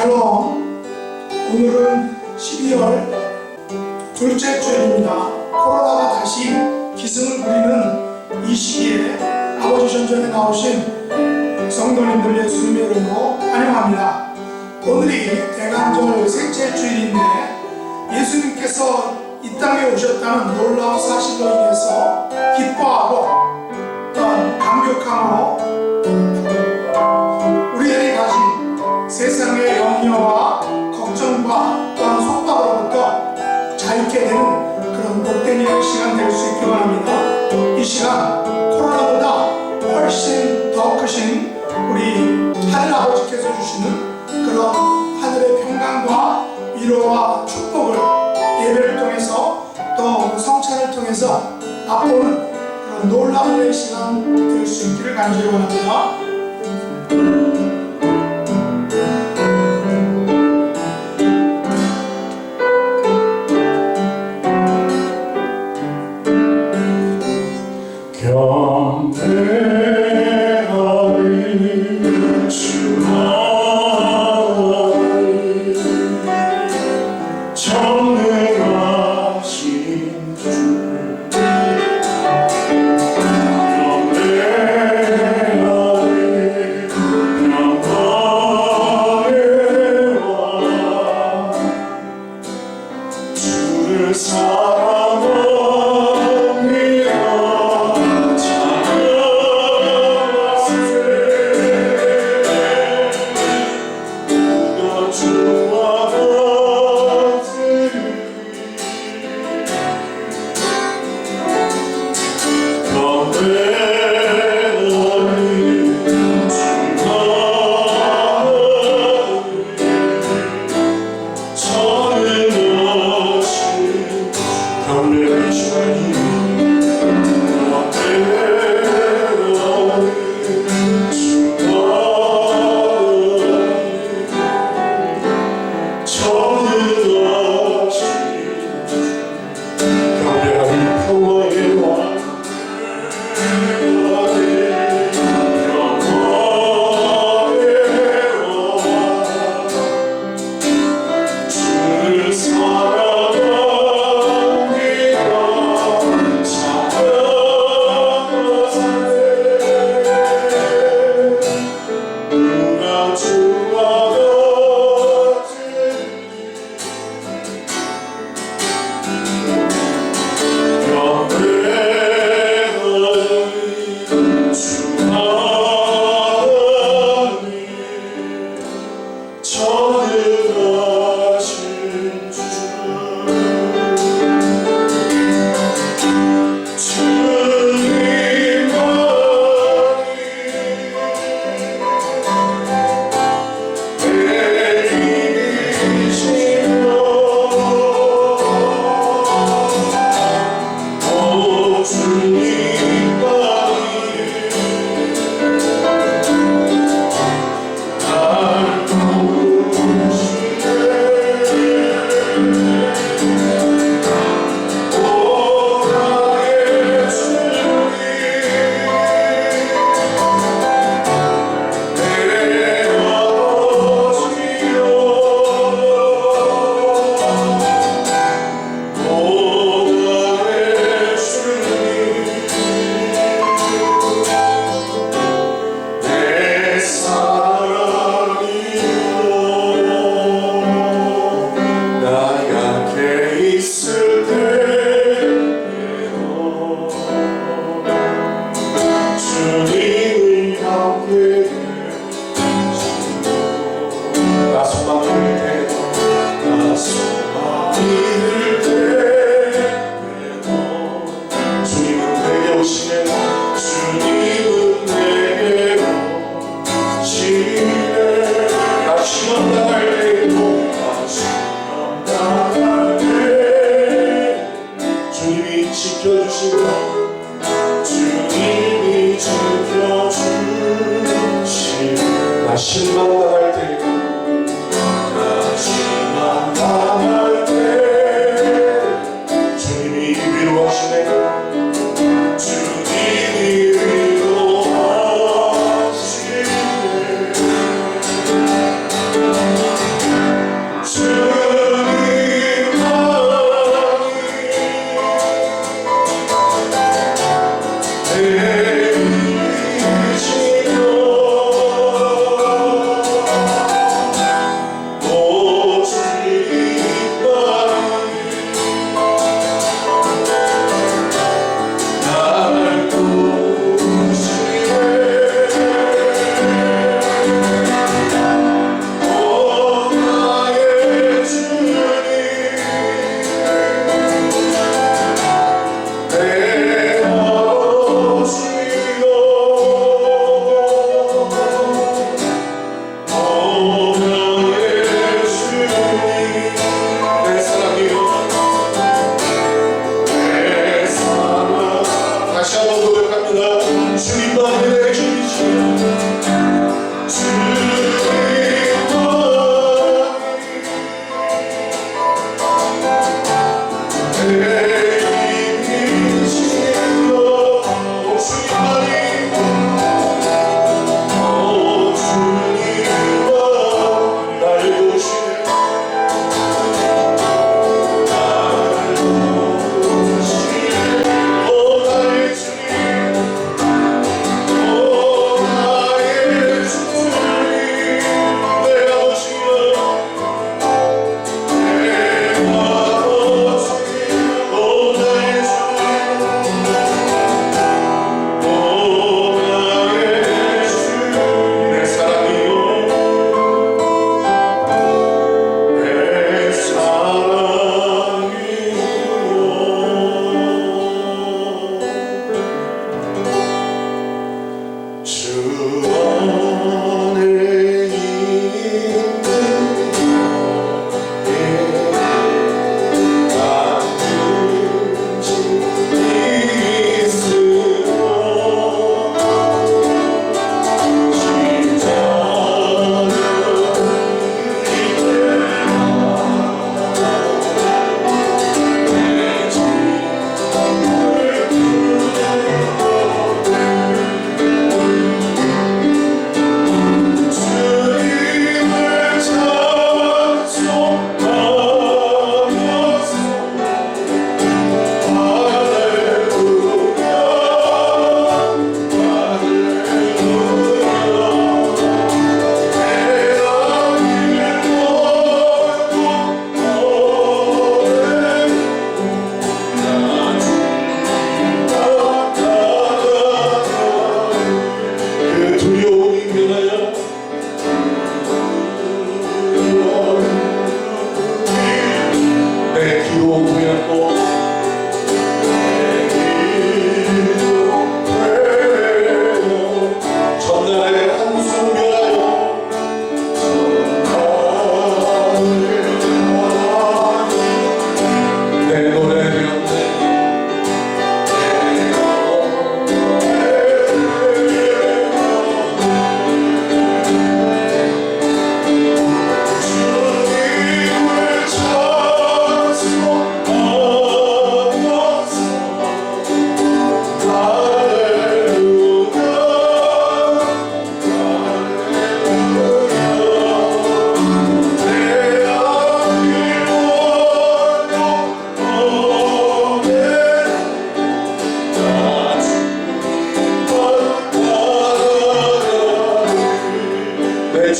샬롬. 오늘은 12월 둘째 주일입니다. 코로나가 다시 기승을 부리는 이 시기에 아버지 전전에 나오신 성도님들 예수님의 이름으로 환영합니다. 오늘이 대강절 셋째 주일인데 예수님께서 이 땅에 오셨다는 놀라운 사실로 인해서 기뻐하고 또한 감격함으로 우리들이 가진 세상의 염려와 걱정과 또한 속박으로부터 자유케 되는 그런 복된 일의 시간 될 수 있기 바랍니다. 이 시간 코로나보다 훨씬 더 크신 우리 하늘 아버지께서 주시는 그런 하늘의 평강과 위로와 축복을 예배를 통해서 또 성찬을 통해서 맛보는 그런 놀라운 은혜의 시간 될 수 있기를 간절히 원합니다.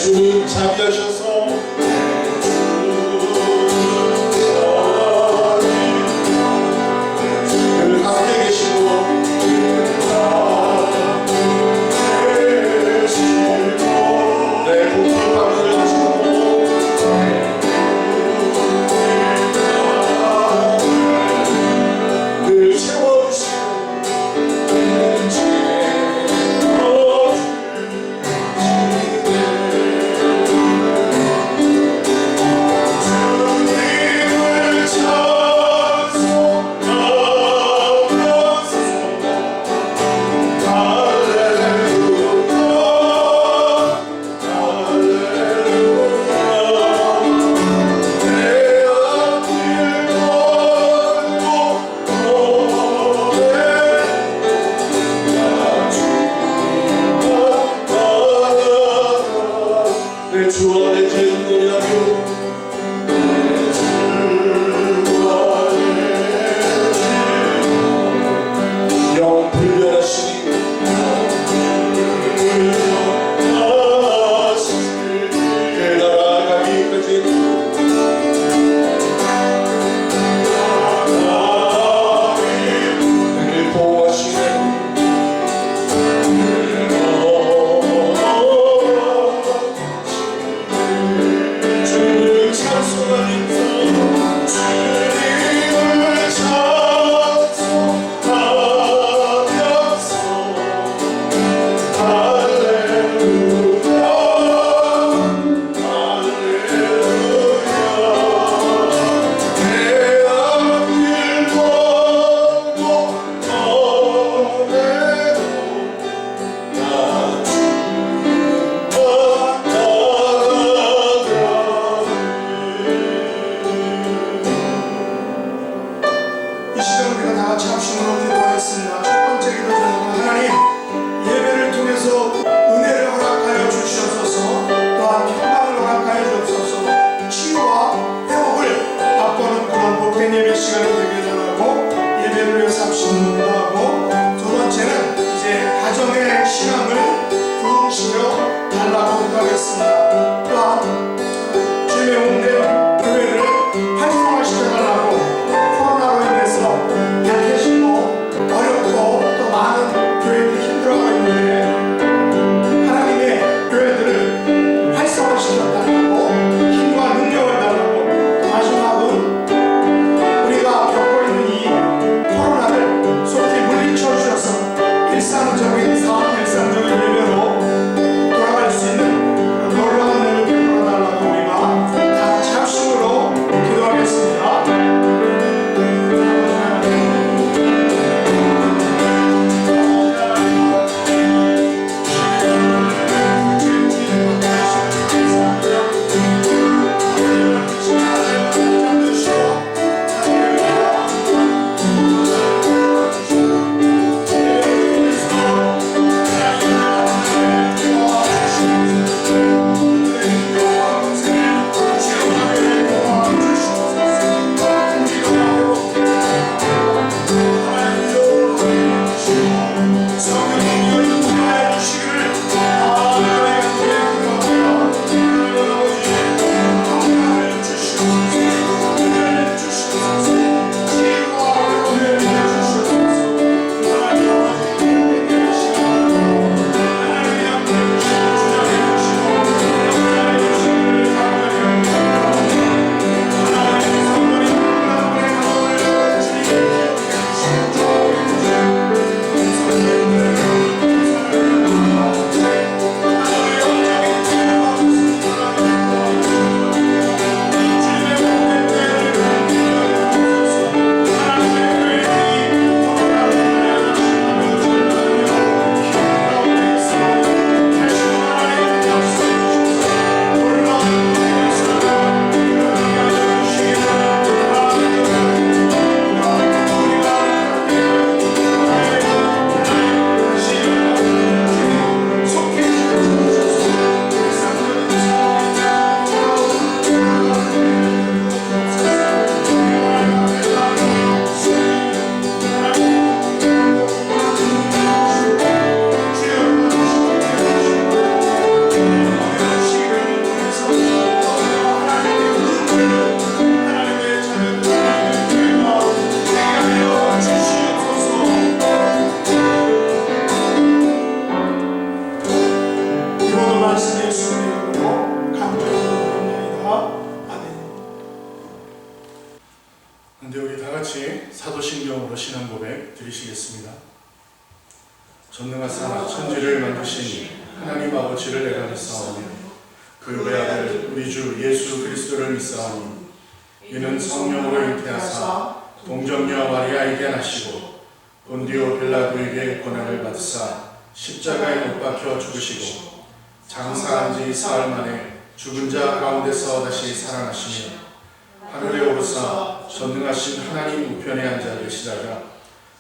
주님 자비하셔서 늘 함께 계시고 내 복을 받으시고 늘 채워주시고 주 안에 진노하며 영 불변하시니 그 나라 가기까지 늘 보호하시네 이 시간 우리가 다 같이 합심으로 기도하겠습니다. 첫 번째 기도 드리고 하나님 예배를 통해서 은혜를 허락하여 주시옵소서 또한 평강을 허락하여 주옵소서 치유와 회복을 맛보는 그런 복된 예배 시간이 되게 전하고 예배를 위해서 합심을 기도하고 두 번째는 이제 가정의 신앙을 부흥시켜 달라고 기도하겠습니다. 또한 주님의 온된 교회를 활성화시켜 달라고 코로나로 인해서 약해지고 어렵고 또 많은 교회들이 힘들어하고 있는데 하나님의 교회들을 활성화시켜달라고 힘과 능력을 달라고 마지막은 우리가 겪고 있는 이 코로나를 속히 물리쳐 주셔서 일상적인 삶, 일상적인 예배로 돌아갈 수 있는 놀라운 은혜를 사도신경으로 신앙 고백 드리시겠습니다. 전능하사 천지를 만드신 하나님 아버지를 내가 믿사오며 그 외아들 우리 주 예수 그리스도를 믿사오니 이는 성령으로 잉태하사 동정녀 마리아에게 나시고 본디오 빌라도에게 고난을 받으사 십자가에 못 박혀 죽으시고 장사한 지 사흘 만에 죽은 자 가운데서 다시 살아나시며 하늘에 오르사 전능하신 하나님 우편에 앉아 계시다가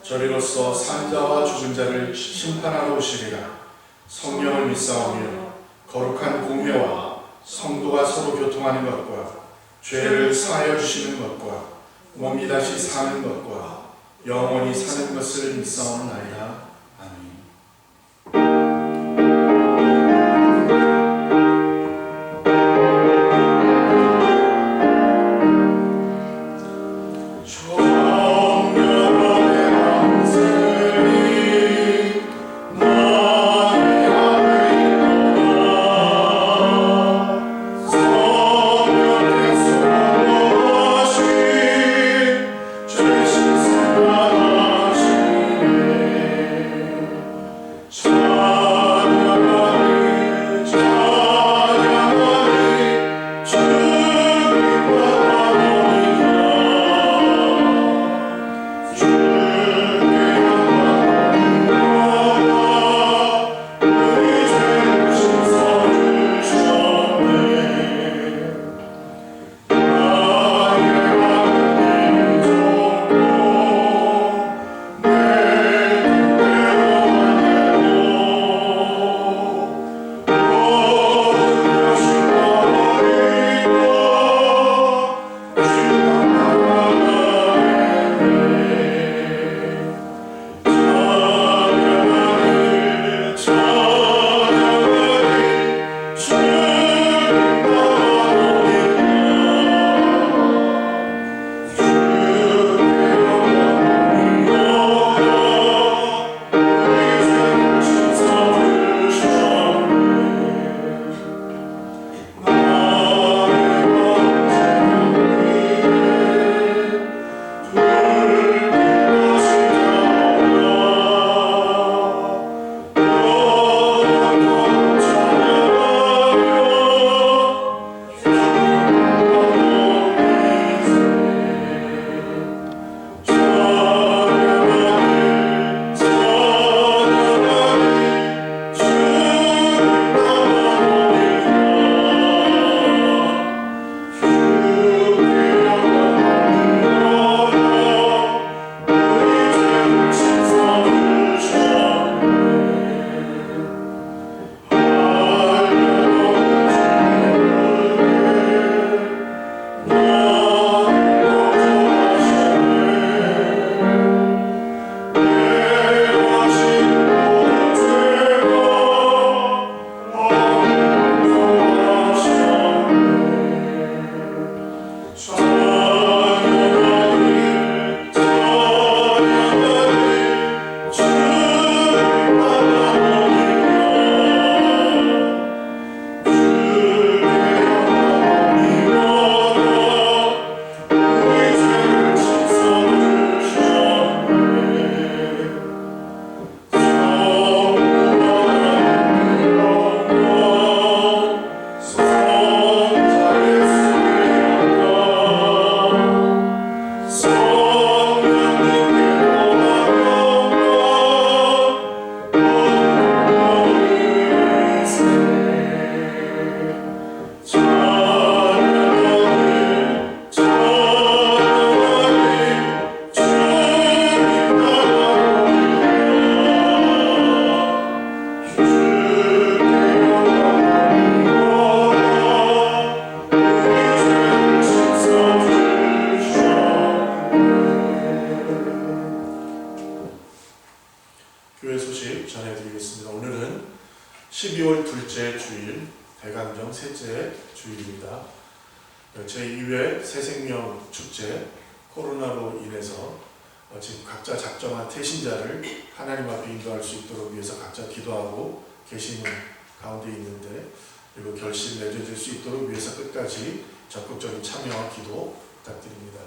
저리로서 산 자와 죽은 자를 심판하러 오시리라. 성령을 믿사오며 거룩한 공회와 성도가 서로 교통하는 것과 죄를 사하여 주시는 것과 몸이 다시 사는 것과 영원히 사는 것을 믿사옵나이다. 아멘. 교회 소식 전해드리겠습니다. 오늘은 12월 둘째 주일, 대강정 셋째 주일입니다. 제2회 새생명 축제, 코로나로 인해서 지금 각자 작정한 태신자를 하나님 앞에 인도할 수 있도록 위해서 각자 기도하고 계시는 가운데 있는데, 그리고 결실 맺어질 수 있도록 위해서 끝까지 적극적인 참여와 기도 부탁드립니다.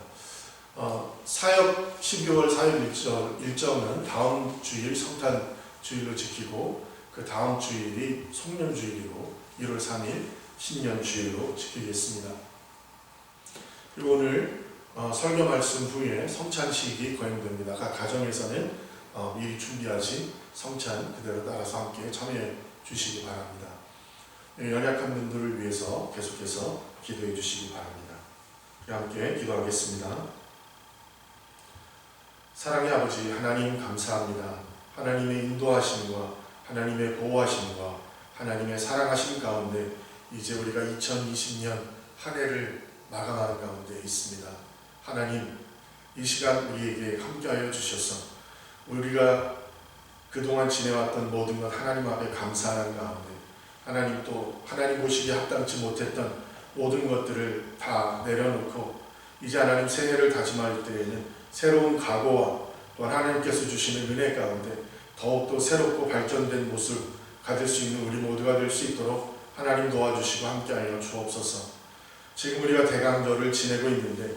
사역 12월 사역 일정은 다음 주일 성탄 주일로 지키고 그 다음 주일이 송년 주일이고 1월 3일 신년 주일로 지키겠습니다. 그리고 오늘 설교 말씀 후에 성찬식이 거행됩니다. 각 가정에서는 미리 준비하신 성찬 그대로 따라서 함께 참여해 주시기 바랍니다. 연약한 분들을 위해서 계속해서 기도해 주시기 바랍니다. 함께 기도하겠습니다. 사랑의 아버지 하나님 감사합니다. 하나님의 인도하심과 하나님의 보호하심과 하나님의 사랑하심 가운데 이제 우리가 2020년 한 해를 마감하는 가운데 있습니다. 하나님, 이 시간 우리에게 함께하여 주셔서 우리가 그동안 지내왔던 모든 것 하나님 앞에 감사하는 가운데 하나님 또 하나님 보시기에 합당치 못했던 모든 것들을 다 내려놓고 이제 하나님 새해를 다짐할 때에는 새로운 각오와 또 하나님께서 주시는 은혜 가운데 더욱더 새롭고 발전된 모습 가질 수 있는 우리 모두가 될 수 있도록 하나님 도와주시고 함께하여 주옵소서. 지금 우리가 대강절을 지내고 있는데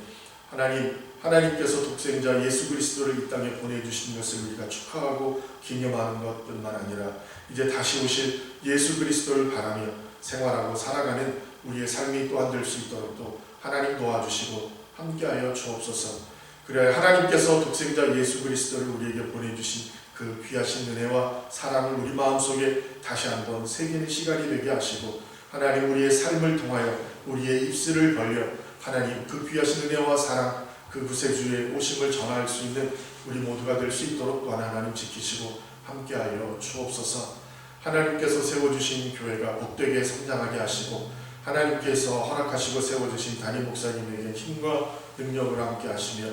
하나님께서 독생자 예수 그리스도를 이 땅에 보내주신 것을 우리가 축하하고 기념하는 것뿐만 아니라 이제 다시 오실 예수 그리스도를 바라며 생활하고 살아가는 우리의 삶이 또한 될 수 있도록 또 하나님 도와주시고 함께하여 주옵소서. 그래야 하나님께서 독생자 예수 그리스도를 우리에게 보내주신 그 귀하신 은혜와 사랑을 우리 마음속에 다시 한번 새기는 시간이 되게 하시고 하나님 우리의 삶을 통하여 우리의 입술을 벌려 하나님 그 귀하신 은혜와 사랑 그 구세주의 오심을 전할 수 있는 우리 모두가 될 수 있도록 또한 하나님 지키시고 함께하여 주옵소서. 하나님께서 세워주신 교회가 복되게 성장하게 하시고 하나님께서 허락하시고 세워주신 담임 목사님에게 힘과 능력을 함께 하시며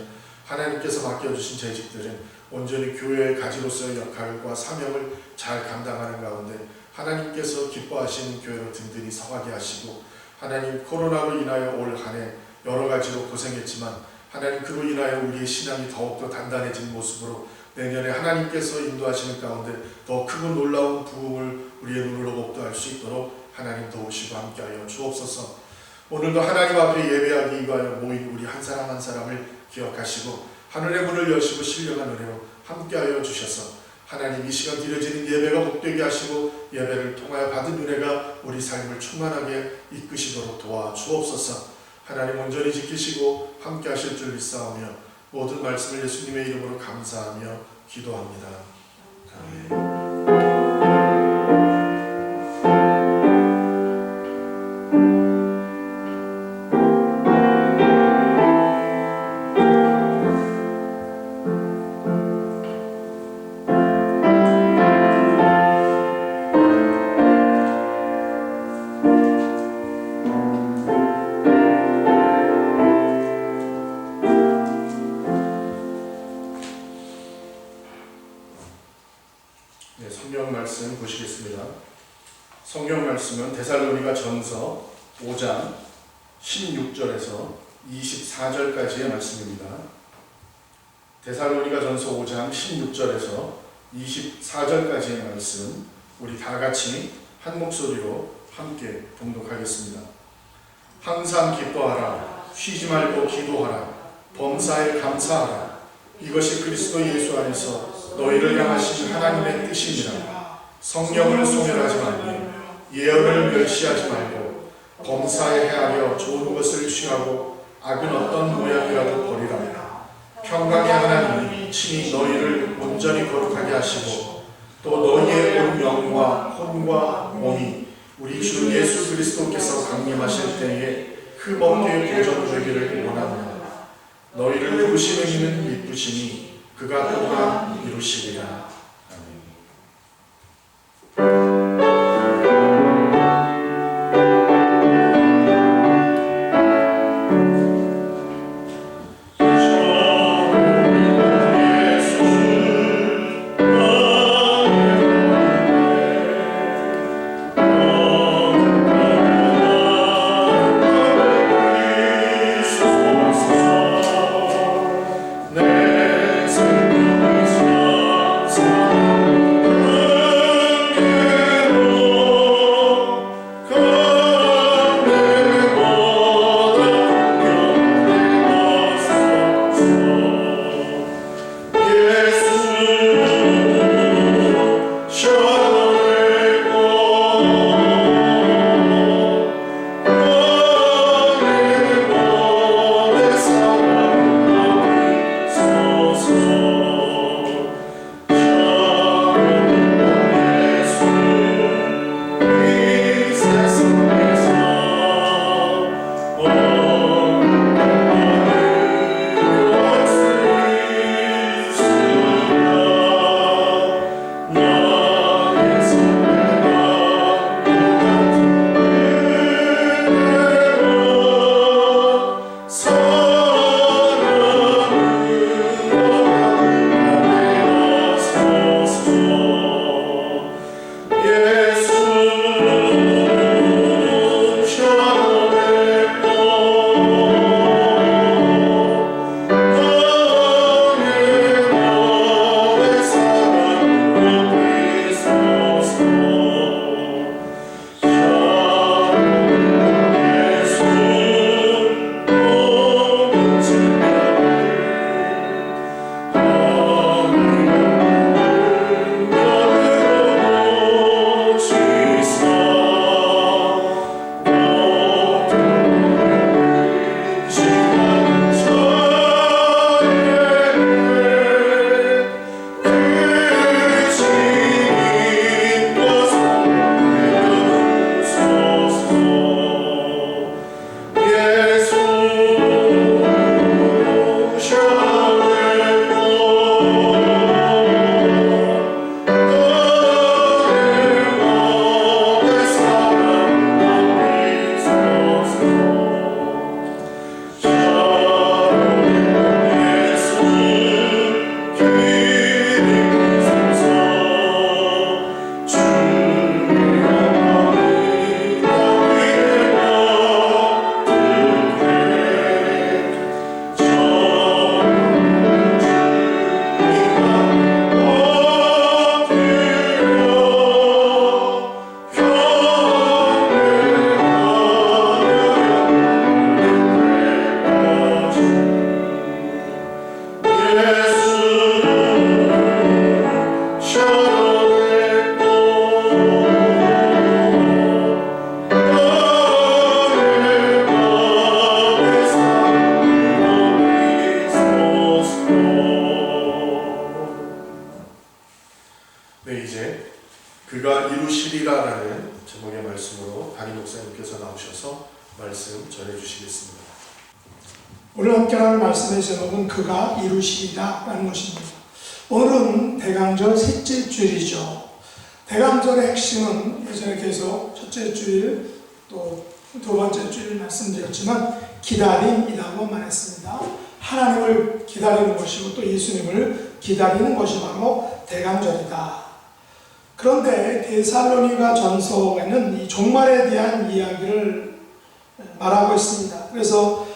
하나님께서 맡겨주신 재직들은 온전히 교회의 가지로서의 역할과 사명을 잘 감당하는 가운데 하나님께서 기뻐하시는 교회로 든든히 서가게 하시고 하나님 코로나로 인하여 올 한 해 여러 가지로 고생했지만 하나님 그로 인하여 우리의 신앙이 더욱더 단단해진 모습으로 내년에 하나님께서 인도하시는 가운데 더 크고 놀라운 부흥을 우리의 눈으로 목도할 수 있도록 하나님 도우시고 함께하여 주옵소서. 오늘도 하나님 앞에 예배하기 위하여 모인 우리 한 사람 한 사람을 기억하시고 하늘의 문을 여시고 신령한 은혜로 함께하여 주셔서 하나님 이 시간 드려지는 예배가 복되게 하시고 예배를 통하여 받은 은혜가 우리 삶을 충만하게 이끄시도록 도와주옵소서. 하나님 온전히 지키시고 함께 하실 줄 믿사오며 모든 말씀을 예수님의 이름으로 감사하며 기도합니다. 아멘. 성경 말씀 보시겠습니다. 성경 말씀은 데살로니가 전서 5장 16절에서 24절까지의 말씀입니다. 데살로니가 전서 5장 16절에서 24절까지의 말씀 우리 다 같이 한 목소리로 함께 봉독하겠습니다. 항상 기뻐하라. 쉬지 말고 기도하라. 범사에 감사하라. 이것이 그리스도 예수 안에서 너희를 향하신 하나님의 뜻이니라. 성령을 소멸하지 말고 예언을 멸시하지 말고 범사에 헤아려 좋은 것을 취하고 악은 어떤 모양이라도 버리라. 평강의 하나님이 친히 너희를 온전히 거룩하게 하시고 또 너희의 온 영과 혼과 몸이 우리 주 예수 그리스도께서 강림하실 때에 흠없게 보존되기를 원하노라. 너희를 부르시는 이는 믿으시니 그가 또한 이루시리라. 내 생명의 산 성령님께서 나오셔서 말씀 전해주시겠습니다. 오늘 함께 하는 말씀의 제목은 그가 이루시리라 라는 것입니다. 오늘은 대강절 셋째 주일이죠. 대강절의 핵심은 예전에 계속 첫째 주일 또 두 번째 주일 말씀드렸지만 기다림이라고 말했습니다. 하나님을 기다리는 것이고 또 예수님을 기다리는 것이 바로 대강절이다. 그런데 데살로니가 전서에는 이 종말에 대한 이야기를 말하고 있습니다. 그래서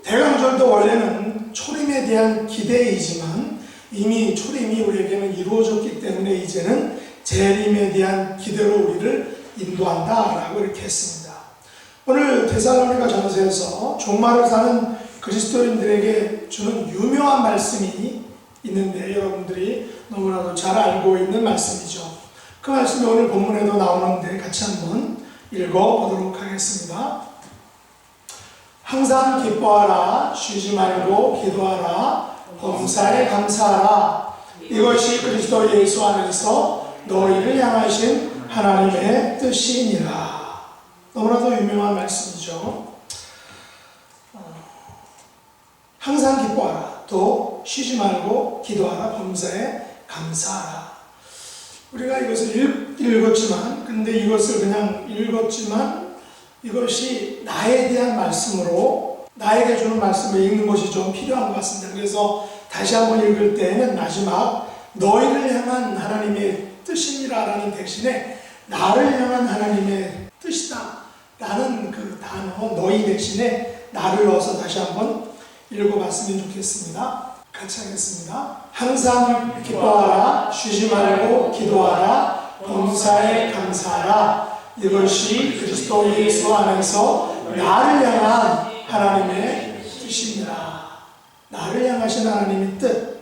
대강절도 원래는 초림에 대한 기대이지만 이미 초림이 우리에게는 이루어졌기 때문에 이제는 재림에 대한 기대로 우리를 인도한다라고 이렇게 했습니다. 오늘 데살로니가 전서에서 종말을 사는 그리스도인들에게 주는 유명한 말씀이 있는데 여러분들이 너무나도 잘 알고 있는 말씀이죠. 그 말씀이 오늘 본문에도 나오는데 같이 한번 읽어보도록 하겠습니다. 항상 기뻐하라, 쉬지 말고 기도하라, 범사에 감사하라. 이것이 그리스도 예수 안에서 너희를 향하신 하나님의 뜻이니라. 너무나도 유명한 말씀이죠. 항상 기뻐하라, 또 쉬지 말고 기도하라, 범사에 감사하라. 우리가 이것을 읽었지만, 근데 이것을 그냥 읽었지만 이것이 나에 대한 말씀으로 나에게 주는 말씀을 읽는 것이 좀 필요한 것 같습니다. 그래서 다시 한번 읽을 때에는 마지막 너희를 향한 하나님의 뜻이니라 라는 대신에 나를 향한 하나님의 뜻이다 라는 그 단어 너희 대신에 나를 넣어서 다시 한번 읽어봤으면 좋겠습니다. 같이 하겠습니다. 항상 기뻐하라, 쉬지 말고 기도하라, 범사에 감사하라. 이것이 그리스도 예수 안에서 나를 향한 하나님의 뜻입니다. 나를 향하신 하나님의 뜻.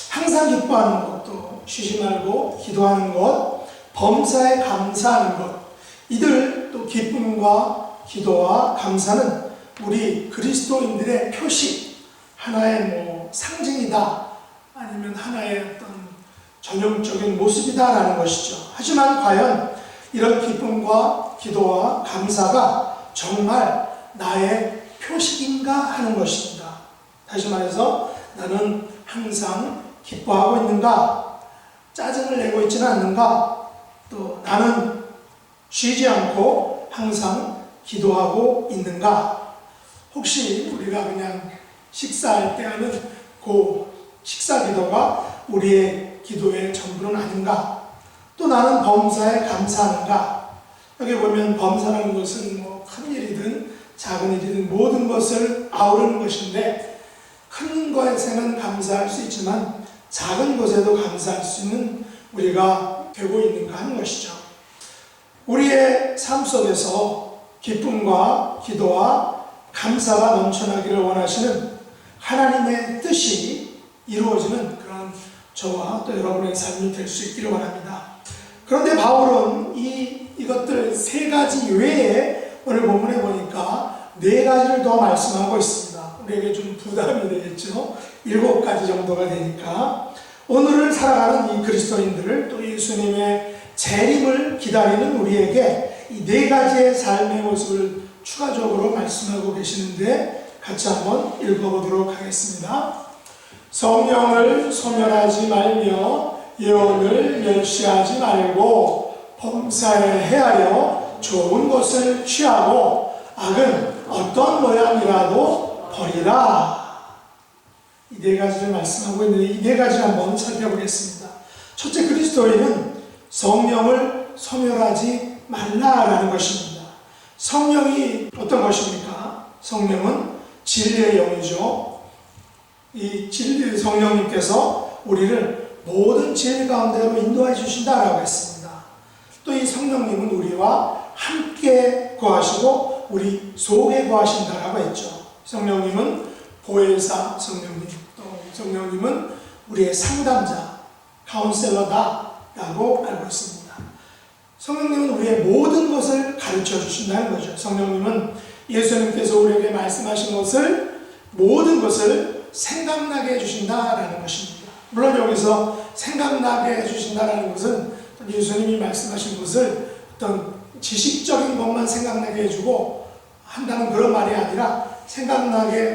항상 기뻐하는 것도 쉬지 말고 기도하는 것, 범사에 감사하는 것. 이들 또 기쁨과 기도와 감사는 우리 그리스도인들의 표시, 하나의 상징이다, 아니면 하나의 어떤 전형적인 모습이다라는 것이죠. 하지만 과연 이런 기쁨과 기도와 감사가 정말 나의 표식인가 하는 것입니다. 다시 말해서 나는 항상 기뻐하고 있는가? 짜증을 내고 있지는 않는가? 또 나는 쉬지 않고 항상 기도하고 있는가? 혹시 우리가 그냥 식사할 때 하는 그 식사 기도가 우리의 기도의 전부는 아닌가? 또 나는 범사에 감사하는가? 여기 보면 범사라는 것은 큰 일이든 작은 일이든 모든 것을 아우르는 것인데 큰 것에는 감사할 수 있지만 작은 것에도 감사할 수 있는 우리가 되고 있는가 하는 것이죠. 우리의 삶 속에서 기쁨과 기도와 감사가 넘쳐나기를 원하시는 하나님의 뜻이 이루어지는 그런 저와 또 여러분의 삶이 될 수 있기를 원합니다. 그런데 바울은 이것들 세 가지 외에 오늘 본문에 보니까 네 가지를 더 말씀하고 있습니다. 우리에게 좀 부담이 되겠죠. 7가지 정도가 되니까 오늘을 살아가는 이 그리스도인들을 또 예수님의 재림을 기다리는 우리에게 이 네 가지의 삶의 모습을 추가적으로 말씀하고 계시는데 같이 한번 읽어보도록 하겠습니다. 성령을 소멸하지 말며 예언을 멸시하지 말고 범사에 헤아려 좋은 것을 취하고 악은 어떤 모양이라도 버리라. 이 네 가지를 말씀하고 있는데 이 네 가지를 한번 살펴보겠습니다. 첫째, 그리스도인은 성령을 소멸하지 말라라는 것입니다. 성령이 어떤 것입니까? 성령은 진리의 영이죠. 이 진리의 성령님께서 우리를 모든 진리 가운데로 인도해 주신다라고 했습니다. 또 이 성령님은 우리와 함께 거하시고 우리 속에 거하신다라고 했죠. 성령님은 보혜사 성령님, 또 성령님은 우리의 상담자, 카운셀러다라고 알고 있습니다. 성령님은 우리의 모든 것을 가르쳐 주신다는 거죠. 성령님은 예수님께서 우리에게 말씀하신 것을 모든 것을 생각나게 해주신다라는 것입니다. 물론 여기서 생각나게 해주신다라는 것은 예수님이 말씀하신 것을 어떤 지식적인 것만 생각나게 해주고 한다는 그런 말이 아니라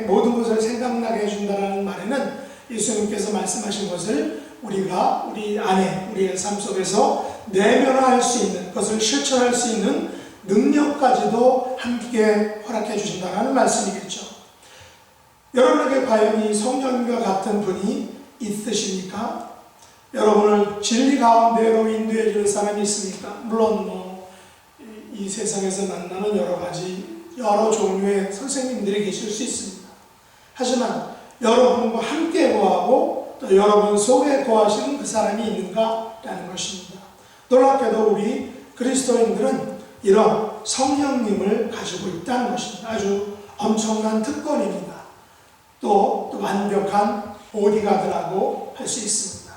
모든 것을 생각나게 해준다는 말에는 예수님께서 말씀하신 것을 우리가 우리 안에 우리의 삶 속에서 내면화할 수 있는 것을 실천할 수 있는 능력까지도 함께 허락해 주신다는 말씀이겠죠. 여러분에게 과연 이 성령님과 같은 분이 있으십니까? 여러분을 진리 가운데로 인도해 줄 사람이 있습니까? 물론 이 세상에서 만나는 여러 종류의 선생님들이 계실 수 있습니다. 하지만 여러분과 함께 거하고 또 여러분 속에 거하시는 그 사람이 있는가라는 것입니다. 놀랍게도 우리 그리스도인들은 이런 성령님을 가지고 있다는 것입니다. 아주 엄청난 특권입니다. 또 완벽한 보디가드라고 할 수 있습니다.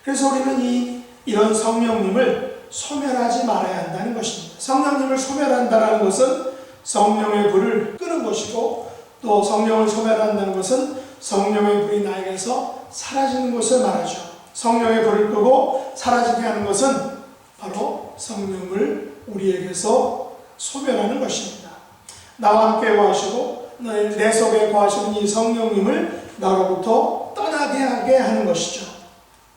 그래서 우리는 이런 성령님을 소멸하지 말아야 한다는 것입니다. 성령님을 소멸한다는 것은 성령의 불을 끄는 것이고, 또 성령을 소멸한다는 것은 성령의 불이 나에게서 사라지는 것을 말하죠. 성령의 불을 끄고 사라지게 하는 것은 바로 성령을 우리에게서 소멸하는 것입니다. 나와 함께 거하시고 내 속에 거하시는 이 성령님을 나로부터 떠나게 하게 하는 것이죠.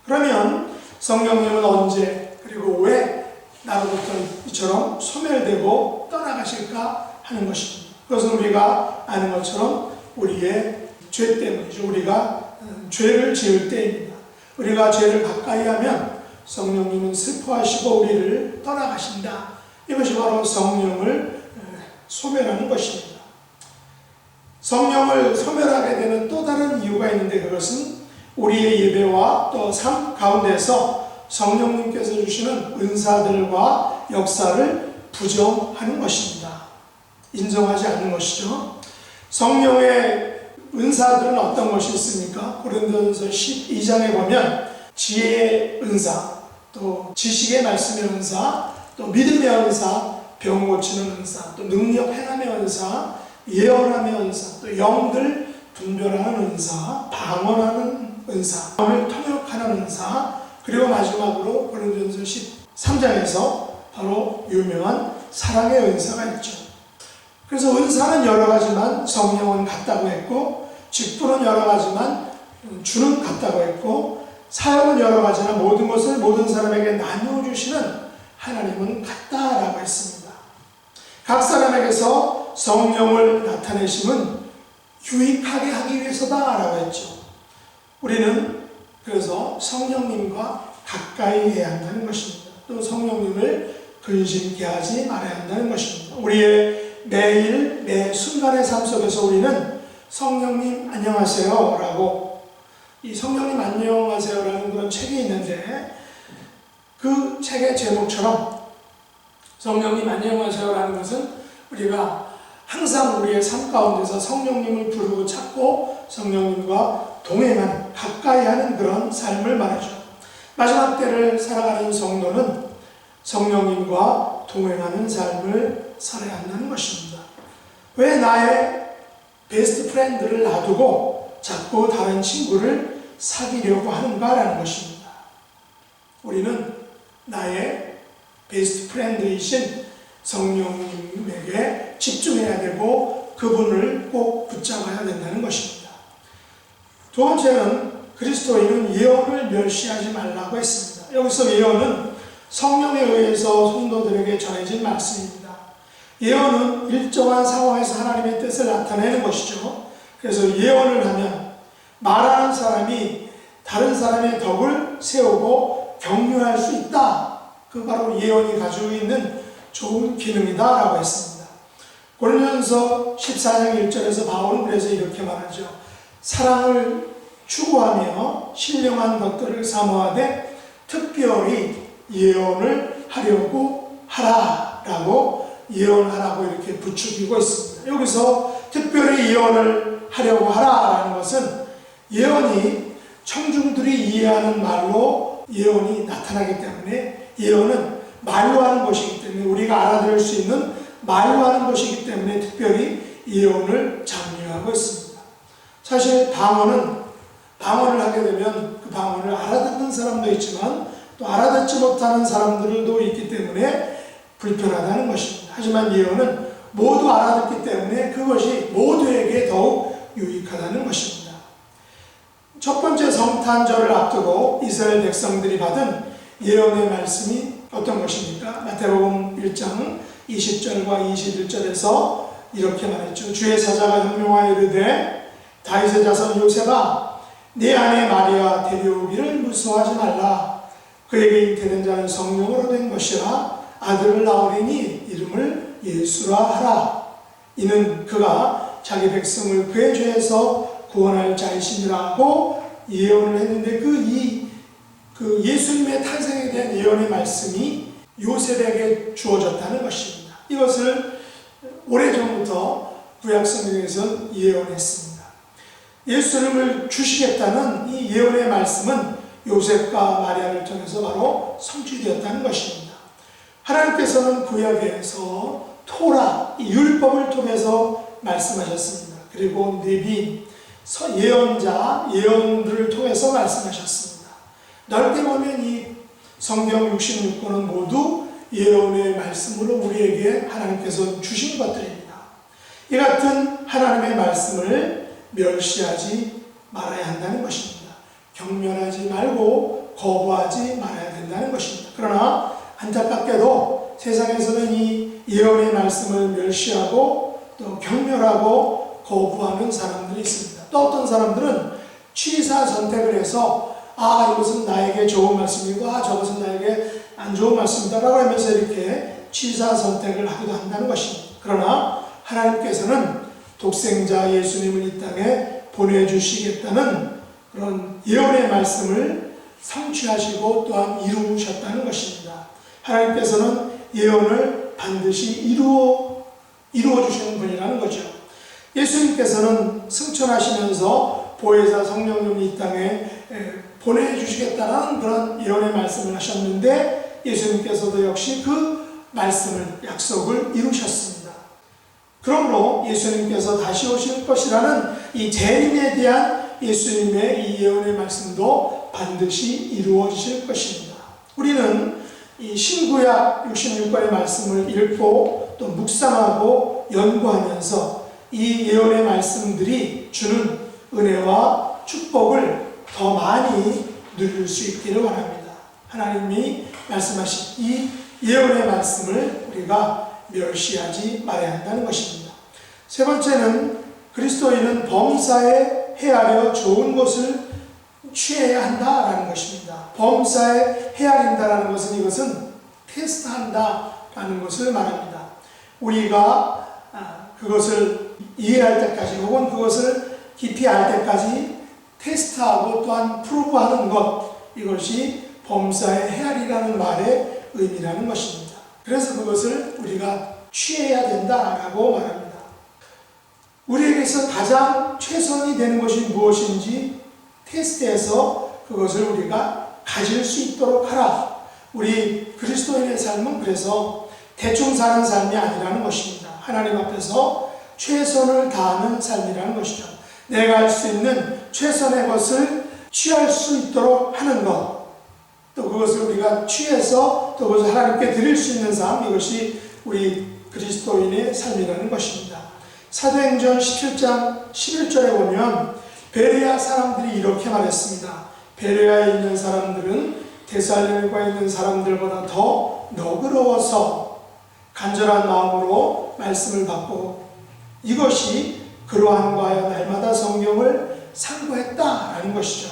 그러면 성령님은 언제 그리고 왜 나로부터 이처럼 소멸되고 떠나가실까 하는 것입니다. 그것은 우리가 아는 것처럼 우리의 죄 때문이죠. 우리가 죄를 지을 때입니다. 우리가 죄를 가까이 하면 성령님은 슬퍼하시고 우리를 떠나가신다. 이것이 바로 성령을 소멸하는 것입니다. 성령을 소멸하게 되는 또 다른 이유가 있는데, 그것은 우리의 예배와 또 삶 가운데서 성령님께서 주시는 은사들과 역사를 부정하는 것입니다. 인정하지 않는 것이죠. 성령의 은사들은 어떤 것이 있습니까? 고린도전서 12장에 보면 지혜의 은사, 또 지식의 말씀의 은사, 또 믿음의 은사, 병 고치는 은사, 또 능력 행함의 은사, 예언함의 은사, 또 영들 분별하는 은사, 방언하는 은사, 마음을 통역하는 은사, 그리고 마지막으로 고린도전서 13장에서 바로 유명한 사랑의 은사가 있죠. 그래서 은사는 여러 가지만 성령은 같다고 했고, 직분은 여러 가지만 주는 같다고 했고, 사역은 여러 가지나 모든 것을 모든 사람에게 나누어 주시는 하나님은 같다라고 했습니다. 각 사람에게서 성령을 나타내심은 유익하게 하기 위해서다라고 했죠. 우리는 그래서 성령님과 가까이 해야 한다는 것입니다. 또 성령님을 근심케 하지 말아야 한다는 것입니다. 우리의 매일 매 순간의 삶 속에서 우리는 성령님 안녕하세요 라고, 이 성령님 안녕하세요 라는 그런 책이 있는데, 그 책의 제목처럼 성령님 안녕하세요 라는 것은 우리가 항상 우리의 삶 가운데서 성령님을 부르고 찾고 성령님과 동행하는, 가까이 하는 그런 삶을 말하죠. 마지막 때를 살아가는 성도는 성령님과 동행하는 삶을 살아야 한다는 것입니다. 왜 나의 베스트 프렌드를 놔두고 자꾸 다른 친구를 사귀려고 하는가라는 것입니다. 우리는 나의 베스트 프렌드이신 성령님에게 집중해야 되고 그분을 꼭 붙잡아야 된다는 것입니다. 두 번째는 그리스도인은 예언을 멸시하지 말라고 했습니다. 여기서 예언은 성령에 의해서 성도들에게 전해진 말씀입니다. 예언은 일정한 상황에서 하나님의 뜻을 나타내는 것이죠. 그래서 예언을 하면 말하는 사람이 다른 사람의 덕을 세우고 격려할 수 있다. 그 바로 예언이 가지고 있는 좋은 기능이다라고 했습니다. 고린도전서 14장 1절에서 바울은 그래서 이렇게 말하죠. 사랑을 추구하며 신령한 것들을 사모하되 특별히 예언을 하려고 하라라고, 예언하라고 이렇게 부추기고 있습니다. 여기서 특별히 예언을 하려고 하라라는 것은 예언이 청중들이 이해하는 말로 예언이 나타나기 때문에, 예언은 말로 하는 것이기 때문에, 우리가 알아들을 수 있는 말로 하는 것이기 때문에 특별히 예언을 장려하고 있습니다. 사실 방언을 하게 되면 그 방언을 알아듣는 사람도 있지만 또 알아듣지 못하는 사람들도 있기 때문에 불편하다는 것입니다. 하지만 예언은 모두 알아듣기 때문에 그것이 모두에게 더욱 유익하다는 것입니다. 첫 번째 성탄절을 앞두고 이스라엘 백성들이 받은 예언의 말씀이 어떤 것입니까? 마태복음 1장 20절과 21절에서 이렇게 말했죠. 주의 사자가 현명하여 이르되 다윗의 자손 요셉아 네 아내 마리아 데려오기를 무서워하지 말라. 그에게 잉태된 자는 성령으로 된 것이라 아들을 낳으리니 이름을 예수라 하라. 이는 그가 자기 백성을 그의 죄에서 구원할 자이심이라 하고 예언을 했는데 그 예수님의 탄생에 대한 예언의 말씀이 요셉에게 주어졌다는 것입니다. 이것을 오래전부터 구약성경에서는 예언했습니다. 예수님을 주시겠다는 이 예언의 말씀은 요셉과 마리아를 통해서 바로 성취되었다는 것입니다. 하나님께서는 구약에서 토라, 이 율법을 통해서 말씀하셨습니다. 그리고 네비, 예언자, 예언들을 통해서 말씀하셨습니다. 넓게 보면 이 성경 66권은 모두 예언의 말씀으로 우리에게 하나님께서 주신 것들입니다. 이 같은 하나님의 말씀을 멸시하지 말아야 한다는 것입니다. 경멸하지 말고 거부하지 말아야 된다는 것입니다. 그러나 안타깝게도 세상에서는 이 예언의 말씀을 멸시하고 또 경멸하고 거부하는 사람들이 있습니다. 또 어떤 사람들은 취사 선택을 해서 이것은 나에게 좋은 말씀이고 저것은 나에게 안 좋은 말씀이다 라고 하면서 이렇게 취사 선택을 하기도 한다는 것입니다. 그러나 하나님께서는 독생자 예수님을 이 땅에 보내주시겠다는 그런 예언의 말씀을 성취하시고 또한 이루셨다는 것입니다. 하나님께서는 예언을 반드시 이루어 주시는 분이라는 거죠. 예수님께서는 승천하시면서 보혜사 성령님을 이 땅에 보내주시겠다는 그런 예언의 말씀을 하셨는데 예수님께서도 역시 그 말씀을 약속을 이루셨습니다. 그러므로 예수님께서 다시 오실 것이라는 이 재림에 대한 예수님의 이 예언의 말씀도 반드시 이루어지실 것입니다. 우리는 이 신구약 66권의 말씀을 읽고 또 묵상하고 연구하면서 이 예언의 말씀들이 주는 은혜와 축복을 더 많이 누릴 수 있기를 바랍니다. 하나님이 말씀하신 이 예언의 말씀을 우리가 멸시하지 말아야 한다는 것입니다. 세 번째는 그리스도인은 범사에 헤아려 좋은 것을 취해야 한다라는 것입니다. 범사에 헤아린다라는 것은 이것은 테스트한다라는 것을 말합니다. 우리가 그것을 이해할 때까지 혹은 그것을 깊이 알 때까지 테스트하고 또한 프루브하는 것, 이것이 범사에 헤아리라는 말의 의미라는 것입니다. 그래서 그것을 우리가 취해야 된다라고 말합니다. 우리에게서 가장 최선이 되는 것이 무엇인지 테스트해서 그것을 우리가 가질 수 있도록 하라. 우리 그리스도인의 삶은 그래서 대충 사는 삶이 아니라는 것입니다. 하나님 앞에서 최선을 다하는 삶이라는 것이죠. 내가 할 수 있는 최선의 것을 취할 수 있도록 하는 것, 또 그것을 우리가 취해서 또 그것을 하나님께 드릴 수 있는 삶, 이것이 우리 그리스도인의 삶이라는 것입니다. 사도행전 17장 11절에 보면 베레아 사람들이 이렇게 말했습니다. 베레아에 있는 사람들은 데살로니가에 있는 사람들보다 더 너그러워서 간절한 마음으로 말씀을 받고 이것이 그러함과 하여 날마다 성경을 상고했다라는 것이죠.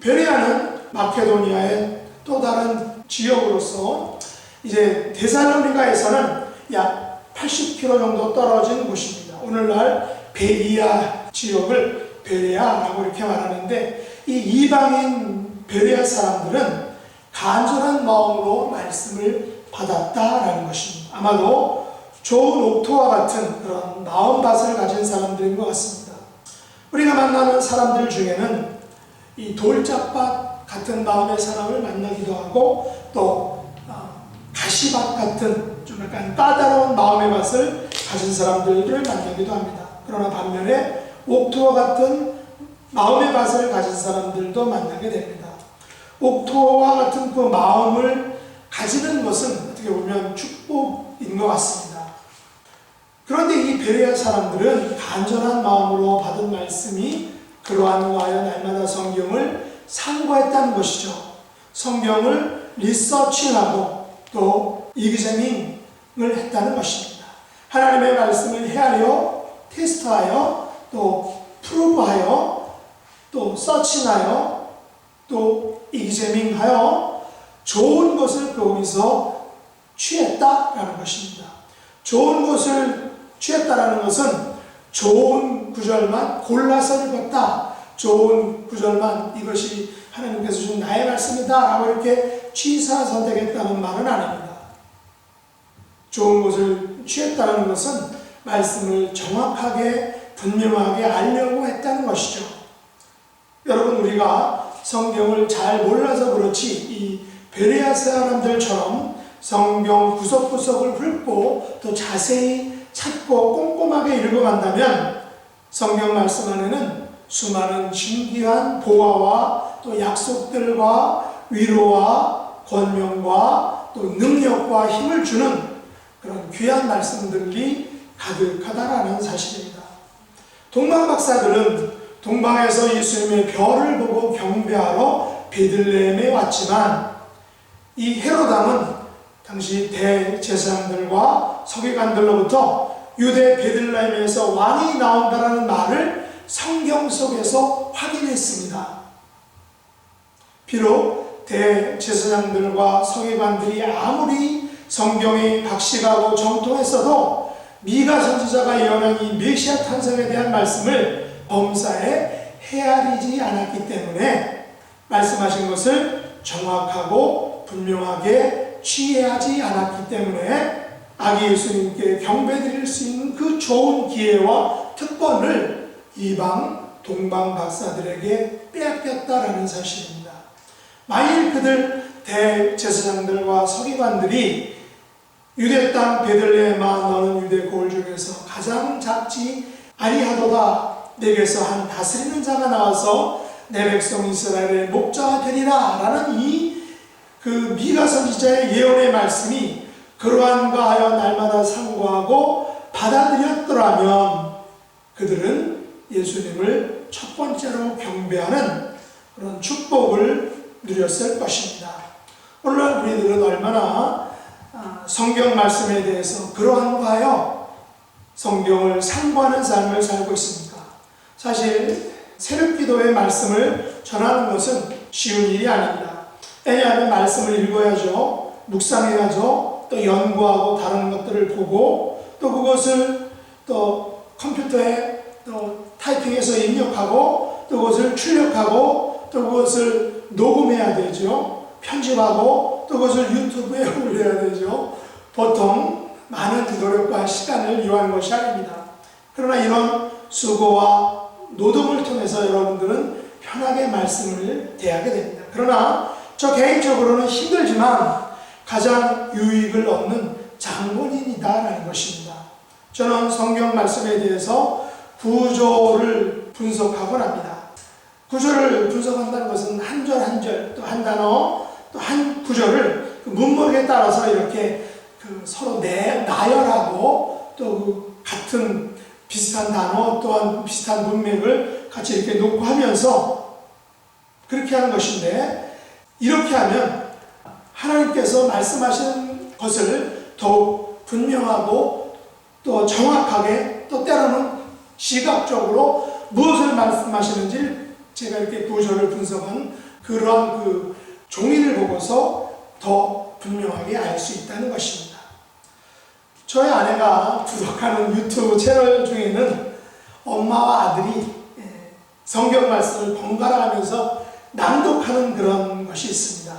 베레아는 마케도니아의 또 다른 지역으로서 이제 데살로니가에서는 약 80km 정도 떨어진 곳입니다. 오늘날 베리아 지역을 베레아라고 이렇게 말하는데 이 이방인 베레아 사람들은 간절한 마음으로 말씀을 받았다라는 것입니다. 아마도 좋은 옥토와 같은 그런 마음밭을 가진 사람들인 것 같습니다. 우리가 만나는 사람들 중에는 이 돌짝밭 같은 마음의 사람을 만나기도 하고 또 가시밭 같은 좀 약간 까다로운 마음의 밭을 가진 사람들을 만나기도 합니다. 그러나 반면에 옥토와 같은 마음의 밭을 가진 사람들도 만나게 됩니다. 옥토와 같은 그 마음을 가지는 것은 어떻게 보면 축복인 것 같습니다. 그런데 이 베레아 사람들은 간절한 마음으로 받은 말씀이 그러한 과연 날마다 성경을 상고했다는 것이죠. 성경을 리서칭하고 또 이기자밍을 했다는 것입니다. 하나님의 말씀을 헤아려 테스트하여 또 프루브하여 또 서칭하여 또 이기자밍하여 좋은 것을 거기서 취했다라는 것입니다. 좋은 것을 취했다라는 것은 좋은 구절만 골라서 읽었다. 좋은 구절만 이것이 하나님께서 주신 나의 말씀이다 라고 이렇게 취사 선택했다는 말은 아닙니다. 좋은 것을 취했다는 것은 말씀을 정확하게 분명하게 알려고 했다는 것이죠. 여러분, 우리가 성경을 잘 몰라서 그렇지 이 베레아 사람들처럼 성경 구석구석을 훑고 또 자세히 찾고 꼼꼼하게 읽어간다면 성경 말씀 안에는 수많은 신기한 보화와 또 약속들과 위로와 권명과 또 능력과 힘을 주는 그런 귀한 말씀들이 가득하다라는 사실입니다. 동방 박사들은 동방에서 예수님의 별을 보고 경배하러 베들레헴에 왔지만 이 헤로당은 당시 대제사장들과 서기관들로부터 유대 베들레헴에서 왕이 나온다라는 말을 성경 속에서 확인했습니다. 비록 대제사장들과 서기관들이 아무리 성경에 박식하고 정통했어도 미가 선지자가 예언한 이 메시아 탄생에 대한 말씀을 범사에 헤아리지 않았기 때문에 말씀하신 것을 정확하고 분명하게 취해하지 않았기 때문에 아기 예수님께 경배드릴 수 있는 그 좋은 기회와 특권을 이방 동방 박사들에게 빼앗겼다라는 사실입니다. 만일 그들 대제사장들과 서기관들이 유대 땅 베들레헴아 너는 유대 고을 중에서 가장 작지 아니하도다 내게서 한 다스리는 자가 나와서 내 백성 이스라엘의 목자가 되리라 라는 이 그 미가 선지자의 예언의 말씀이 그러한가 하여 날마다 상고하고 받아들였더라면 그들은 예수님을 첫 번째로 경배하는 그런 축복을 누렸을 것입니다. 오늘날 우리들은 얼마나 성경 말씀에 대해서 그러한가 하여 성경을 상고하는 삶을 살고 있습니까? 사실 새벽기도의 말씀을 전하는 것은 쉬운 일이 아닙니다. 왜냐하면 말씀을 읽어야죠. 묵상해야죠. 또 연구하고 다른 것들을 보고 또 그것을 또 컴퓨터에 또 타이핑해서 입력하고 또 그것을 출력하고 또 그것을 녹음해야 되죠. 편집하고 또 그것을 유튜브에 올려야 되죠. 보통 많은 노력과 시간을 요하는 것이 아닙니다. 그러나 이런 수고와 노동을 통해서 여러분들은 편하게 말씀을 대하게 됩니다. 그러나 저 개인적으로는 힘들지만 가장 유익을 얻는 장본인이다라는 것입니다. 저는 성경 말씀에 대해서 구조를 분석하곤 합니다. 구조를 분석한다는 것은 한 절 한 절, 또 한 단어, 또 한 구절을 그 문맥에 따라서 이렇게 그 서로 나열하고 또 그 같은 비슷한 단어 또한 비슷한 문맥을 같이 이렇게 놓고 하면서 그렇게 하는 것인데 이렇게 하면 하나님께서 말씀하시는 것을 더욱 분명하고 또 정확하게 또 때로는 시각적으로 무엇을 말씀하시는지 제가 이렇게 구조를 분석한 그러한 그 종이를 보고서 더 분명하게 알 수 있다는 것입니다. 저희 아내가 구독하는 유튜브 채널 중에는 엄마와 아들이 성경 말씀을 번갈아 가면서 낭독하는 그런 것이 있습니다.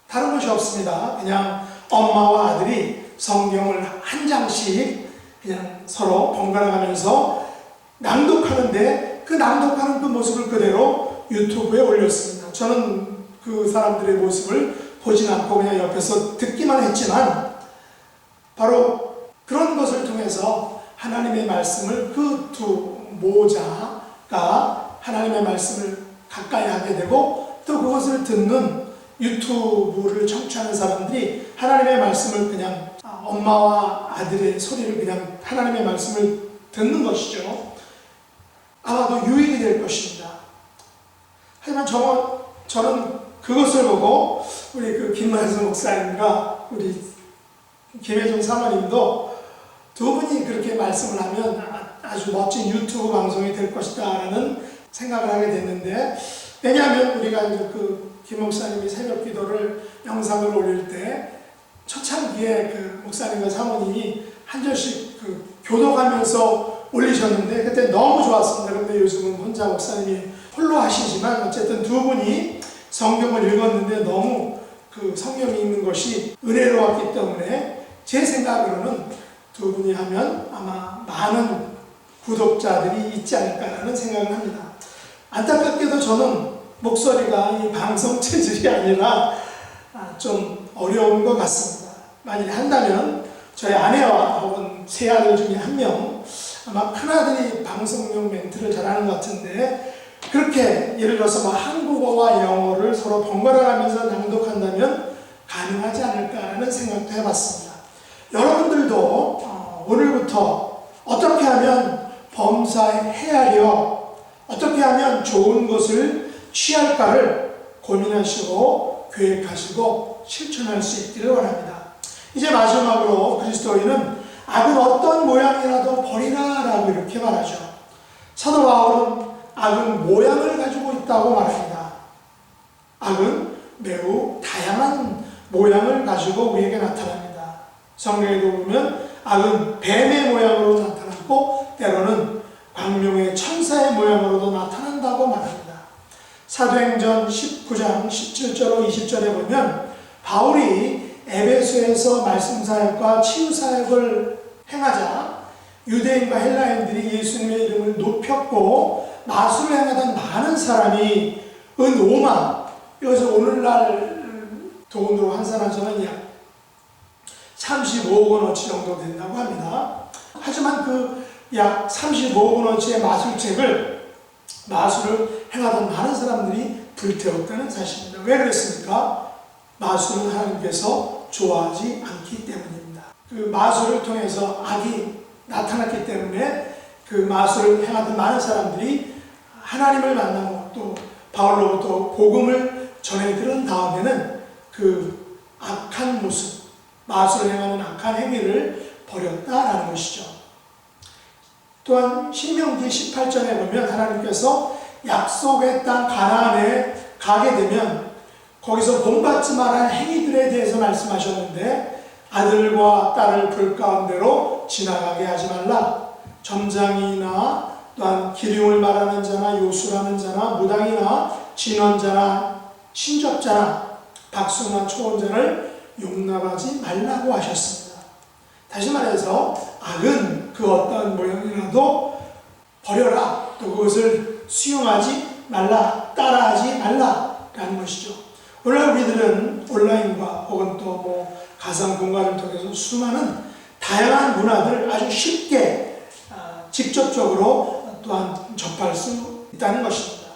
다른 것이 없습니다. 그냥 엄마와 아들이 성경을 한 장씩 그냥 서로 번갈아 가면서 낭독하는데 그 낭독하는 그 모습을 그대로 유튜브에 올렸습니다. 저는 그 사람들의 모습을 보진 않고 그냥 옆에서 듣기만 했지만 바로 그런 것을 통해서 하나님의 말씀을 그 두 모자가 하나님의 말씀을 가까이 하게 되고 또 그것을 듣는 유튜브를 청취하는 사람들이 하나님의 말씀을 그냥 엄마와 아들의 소리를 그냥 하나님의 말씀을 듣는 것이죠. 아마도 유익이 될 것입니다. 하지만 저는 그것을 보고 우리 그 김만수 목사님과 우리 김혜정 사모님도 두 분이 그렇게 말씀을 하면 아주 멋진 유튜브 방송이 될 것이다 라는 생각을 하게 됐는데, 왜냐하면 우리가 이제 그 김 목사님이 새벽 기도를 영상을 올릴 때 초창기에 그 목사님과 사모님이 한 절씩 그 교독하면서 올리셨는데 그때 너무 좋았습니다. 그런데 요즘은 혼자 목사님이 홀로 하시지만 어쨌든 두 분이 성경을 읽었는데 너무 그 성경이 읽는 것이 은혜로웠기 때문에 제 생각으로는 두 분이 하면 아마 많은 구독자들이 있지 않을까라는 생각을 합니다. 안타깝게도 저는 목소리가 이 방송 체질이 아니라 좀 어려운 것 같습니다. 만약에 한다면 저희 아내와 혹은 세 아들 중에 한 명, 아마 큰아들이 방송용 멘트를 잘하는 것 같은데, 그렇게 예를 들어서 한국어와 영어를 서로 번갈아 가면서 낭독한다면 가능하지 않을까라는 생각도 해봤습니다. 여러분들도 오늘부터 어떻게 하면 범사에 헤아려 어떻게 하면 좋은 것을 취할까를 고민하시고 계획하시고 실천할 수 있기를 원합니다. 이제 마지막으로 그리스도인은 악은 어떤 모양이라도 버리라 라고 이렇게 말하죠. 사도 바울은 악은 모양을 가지고 있다고 말합니다. 악은 매우 다양한 모양을 가지고 우리에게 나타납니다. 성경에도 보면 악은 뱀의 모양으로 나타났고 때로는 광명의 천사의 모양으로도 나타난다고 말합니다. 사도행전 19장 17절로 20절에 보면 바울이 에베소에서 말씀사역과 치유사역을 행하자 유대인과 헬라인들이 예수님의 이름을 높였고 마술을 행하던 많은 사람이 은 5만, 이것은 오늘날 돈으로 환산하자면 약 35억 원어치 정도 된다고 합니다. 하지만 그 약 35억 원어치의 마술을 행하던 많은 사람들이 불태웠다는 사실입니다. 왜 그랬습니까? 마술은 하나님께서 좋아하지 않기 때문입니다. 그 마술을 통해서 악이 나타났기 때문에 그 마술을 행하던 많은 사람들이 하나님을 만나고 또 바울로부터 복음을 전해 들은 다음에는 그 악한 모습, 마술을 행하는 악한 행위를 버렸다라는 것이죠. 또한 신명기 18장에 보면 하나님께서 약속의 땅 가나안에 가게 되면 거기서 본받지 말할 행위들에 대해서 말씀하셨는데, 아들과 딸을 불 가운데로 지나가게 하지 말라. 점장이나 또한 기륭을 말하는 자나 요술하는 자나 무당이나 진원자나 신접자나 박수나 초혼자를 용납하지 말라고 하셨습니다. 다시 말해서 악은 그 어떤 모양이라도 버려라. 또 그것을 수용하지 말라. 따라하지 말라라는 것이죠. 오늘 우리들은 온라인과 혹은 또 가상 공간을 통해서 수많은 다양한 문화들을 아주 쉽게 직접적으로 또한 접할 수 있다는 것입니다.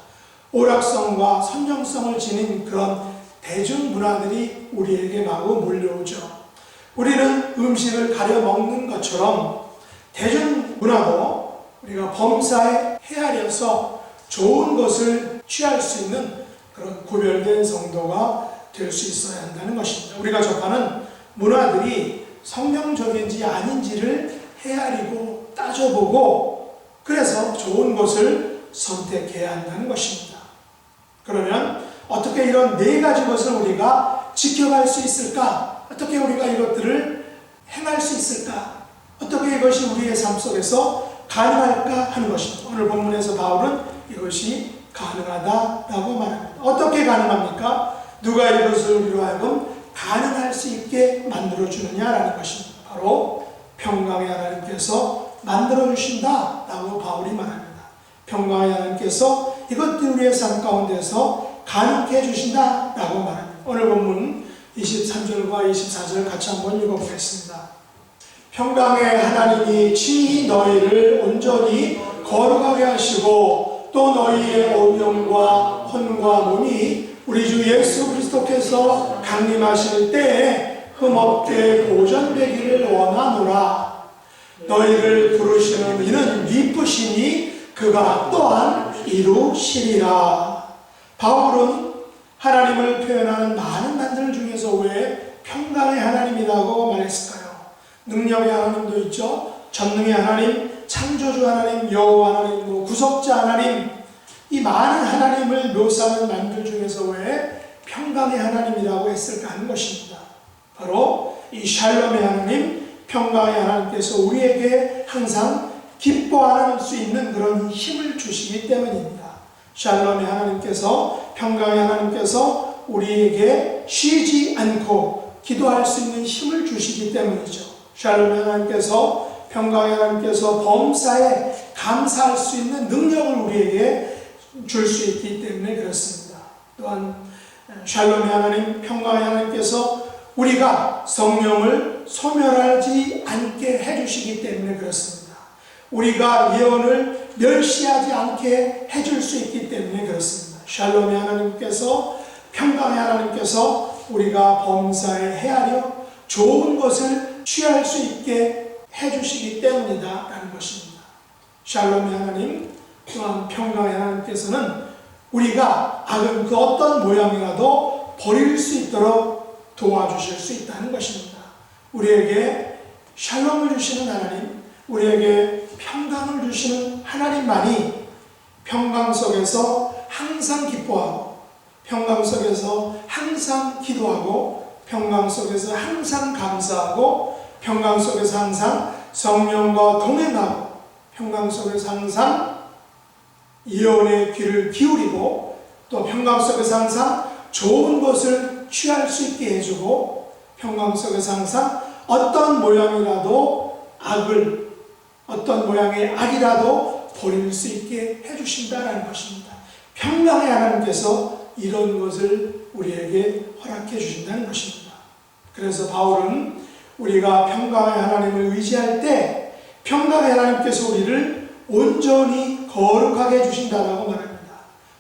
오락성과 선정성을 지닌 그런 대중문화들이 우리에게 마구 몰려오죠. 우리는 음식을 가려 먹는 것처럼 대중문화도 우리가 범사에 헤아려서 좋은 것을 취할 수 있는 그런 구별된 성도가 될 수 있어야 한다는 것입니다. 우리가 접하는 문화들이 성경적인지 아닌지를 헤아리고 따져보고 그래서 좋은 것을 선택해야 한다는 것입니다. 그러면 어떻게 이런 네 가지 것을 우리가 지켜갈 수 있을까? 어떻게 우리가 이것들을 행할 수 있을까? 어떻게 이것이 우리의 삶 속에서 가능할까 하는 것입니다. 오늘 본문에서 바울은 이것이 가능하다라고 말합니다. 어떻게 가능합니까? 누가 이것을 우리로 하여금 가능할 수 있게 만들어주느냐라는 것입니다. 바로 평강의 하나님께서 만들어주신다라고 바울이 말합니다. 평강의 하나님께서 이것들이 우리의 삶 가운데서 가능케 해주신다라고 말합니다. 오늘 본문 23절과 24절 같이 한번 읽어보겠습니다. 평강의 하나님이 친히 너희를 온전히 거룩하게 하시고 또 너희의 오명과 혼과 몸이 우리 주 예수 그리스도께서 강림하실 때에 흠없게 보존되기를 원하노라. 너희를 부르시는 이는 미쁘시니 그가 또한 이루시리라. 바울은 하나님을 표현하는 많은 말들 중에서 왜 평강의 하나님이라고 말했을까요? 능력의 하나님도 있죠. 전능의 하나님, 창조주 하나님, 여호와 하나님, 구속자 하나님, 이 많은 하나님을 묘사하는 말들 중에서 왜 평강의 하나님이라고 했을까 하는 것입니다. 바로 이 샬롬의 하나님, 평강의 하나님께서 우리에게 항상 기뻐할 수 있는 그런 힘을 주시기 때문입니다. 샬롬의 하나님께서, 평강의 하나님께서 우리에게 쉬지 않고 기도할 수 있는 힘을 주시기 때문이죠. 샬롬의 하나님께서, 평강의 하나님께서 범사에 감사할 수 있는 능력을 우리에게 줄 수 있기 때문에 그렇습니다. 또한 샬롬의 하나님, 평강의 하나님께서 우리가 성령을 소멸하지 않게 해주시기 때문에 그렇습니다. 우리가 예언을 멸시하지 않게 해줄 수 있기 때문에 그렇습니다. 샬롬의 하나님께서, 평강의 하나님께서 우리가 범사에 헤아려 좋은 것을 취할 수 있게 해주시기 때문이다 라는 것입니다. 샬롬의 하나님, 또한 평강의 하나님께서는 우리가 악은 그 어떤 모양이라도 버릴 수 있도록 도와주실 수 있다는 것입니다. 우리에게 샬롬을 주시는 하나님, 우리에게 평강을 주시는 하나님만이 평강 속에서 항상 기뻐하고, 평강 속에서 항상 기도하고, 평강 속에서 항상 감사하고, 평강 속에서 항상 성령과 동행하고, 평강 속에서 항상 예언의 귀를 기울이고, 또 평강 속에서 항상 좋은 것을 취할 수 있게 해주고, 평강 속에서 항상 어떤 모양이라도 악을, 어떤 모양의 악이라도 버릴 수 있게 해주신다라는 것입니다. 평강의 하나님께서 이런 것을 우리에게 허락해 주신다는 것입니다. 그래서 바울은 우리가 평강의 하나님을 의지할 때 평강의 하나님께서 우리를 온전히 거룩하게 해주신다라고 말합니다.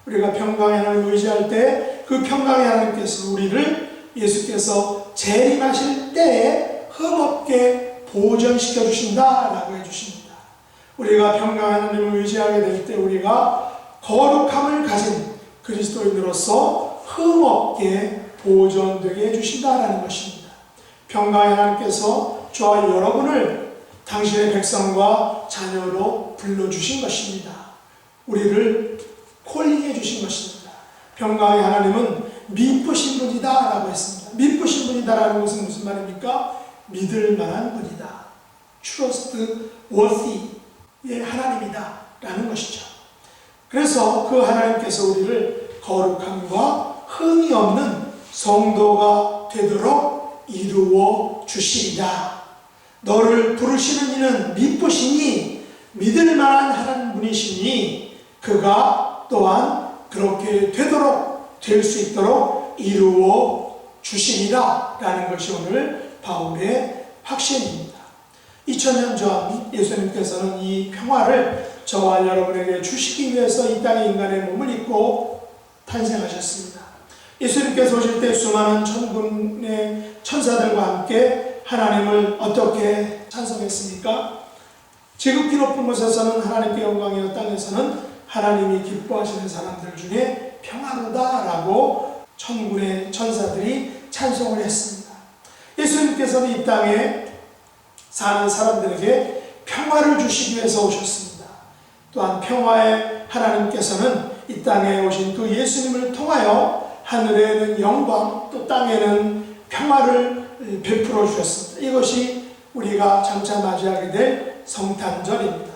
우리가 평강의 하나님을 의지할 때 그 평강의 하나님께서 우리를 예수께서 재림하실 때에 흠없게 보존시켜 주신다라고 해주십니다. 우리가 평강의 하나님을 의지하게 될 때 우리가 거룩함을 가진 그리스도인으로서 흠없게 보존되게 해주신다라는 것입니다. 평강의 하나님께서 저와 여러분을 당신의 백성과 자녀로 불러주신 것입니다. 우리를 콜링해 주신 것입니다. 평강의 하나님은 미쁘신 분이다 라고 했습니다. 미쁘신 분이다 라는 것은 무슨 말입니까? 믿을 만한 분이다. trustworthy의 하나님이다 라는 것이죠. 그래서 그 하나님께서 우리를 거룩함과 흠이 없는 성도가 되도록 이루어 주시리라. 너를 부르시는 이는 미쁘시니 믿을 만한 하나님 분이시니 그가 또한 그렇게 되도록 될 수 있도록 이루어 주시리라 라는 것이 오늘 바울의 확신입니다. 2000년 전 예수님께서는 이 평화를 저와 여러분에게 주시기 위해서 이 땅에 인간의 몸을 입고 탄생하셨습니다. 예수님께서 오실 때 수많은 천군의 천사들과 함께 하나님을 어떻게 찬송했습니까? 지극히 높은 곳에서는 하나님께 영광이요 땅에서는 하나님이 기뻐하시는 사람들 중에 평화로다라고 천군의 천사들이 찬송을 했습니다. 예수님께서는 이 땅에 사는 사람들에게 평화를 주시기 위해서 오셨습니다. 또한 평화의 하나님께서는 이 땅에 오신 그 예수님을 통하여 하늘에는 영광, 또 땅에는 평화를 베풀어 주셨습니다. 이것이 우리가 장차 맞이하게 될 성탄절입니다.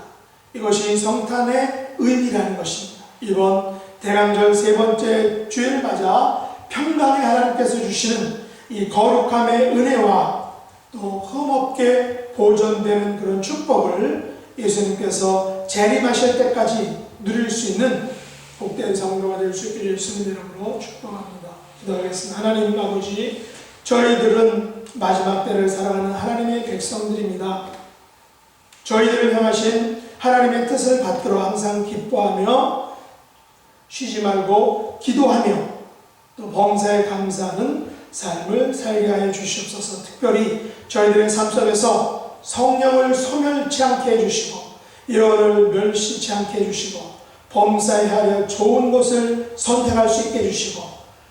이것이 성탄의 의미라는 것입니다. 이번 대강절 세 번째 주일을 맞아 평강의 하나님께서 주시는 이 거룩함의 은혜와 또 흠없게 보존되는 그런 축복을 예수님께서 재림하실 때까지 누릴 수 있는 복된 성도가 될 수 있기를 예수님 이름으로 축복합니다. 기도하겠습니다. 하나님 아버지, 저희들은 마지막 때를 살아가는 하나님의 백성들입니다. 저희들을 향하신 하나님의 뜻을 받들어 항상 기뻐하며 쉬지 말고 기도하며 또 범사에 감사하는 삶을 살게 하여 주시옵소서. 특별히 저희들의 삶 속에서 성령을 소멸치 않게 해주시고 영혼을 멸시치 않게 해주시고 범사에 하려 좋은 것을 선택할 수 있게 해주시고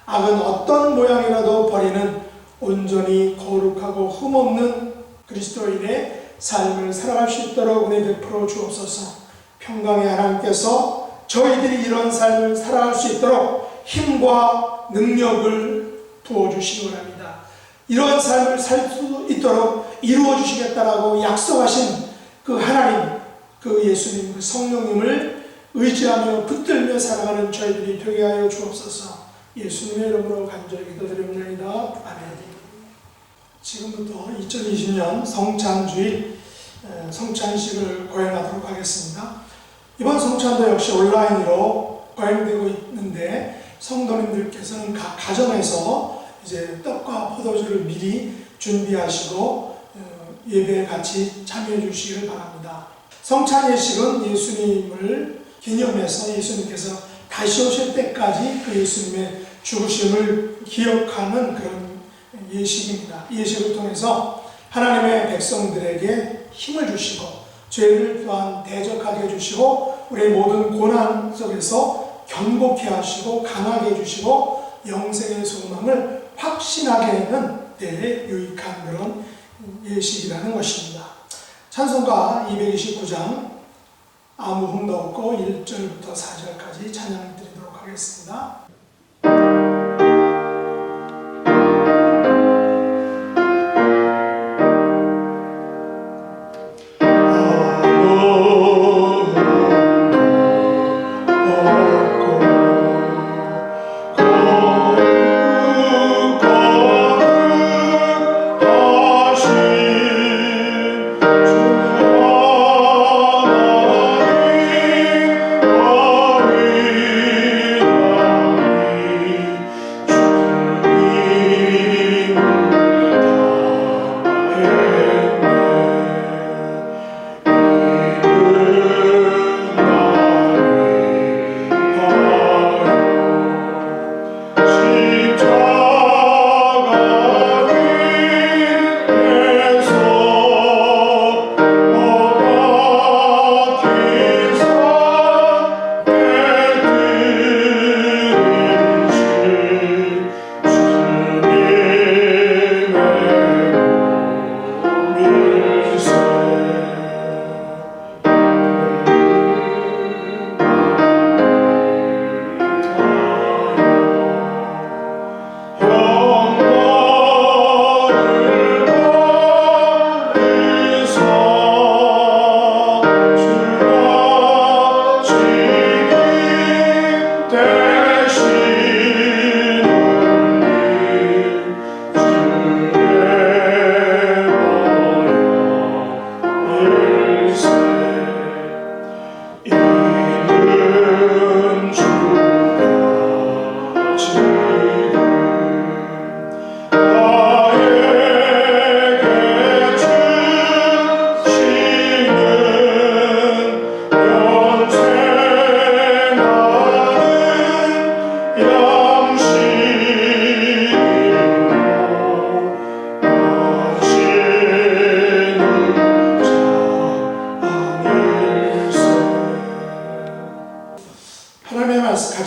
악은 어떤 모양이라도 버리는 온전히 거룩하고 흠없는 그리스도인의 삶을 살아갈 수 있도록 은혜 베풀어 주옵소서. 평강의 하나님께서 저희들이 이런 삶을 살아갈 수 있도록 힘과 능력을 부어주시기 바랍니다. 이런 삶을 살 수 있도록 이루어 주시겠다라고 약속하신 그 하나님, 그 예수님, 그 성령님을 의지하며 붙들며 살아가는 저희들이 되게 하여 주옵소서. 예수님의 이름으로 간절히 기도드립니다. 아멘. 지금부터 2020년 성찬주일 성찬식을 거행하도록 하겠습니다. 이번 성찬도 역시 온라인으로 거행되고 있는데 성도님들께서는 각 가정에서 이제 떡과 포도주를 미리 준비하시고 예배에 같이 참여해 주시기를 바랍니다. 성찬 예식은 예수님을 기념해서 예수님께서 다시 오실 때까지 그 예수님의 죽으심을 기억하는 그런 예식입니다. 이 예식을 통해서 하나님의 백성들에게 힘을 주시고 죄를 또한 대적하게 해주시고 우리의 모든 고난 속에서 견고케 하시고 강하게 해주시고 영생의 소망을 확신하게 하는 데에 유익한 그런 예식이라는 것입니다. 찬송가 229장 아무 흠도 없고 1절부터 4절까지 찬양 드리도록 하겠습니다.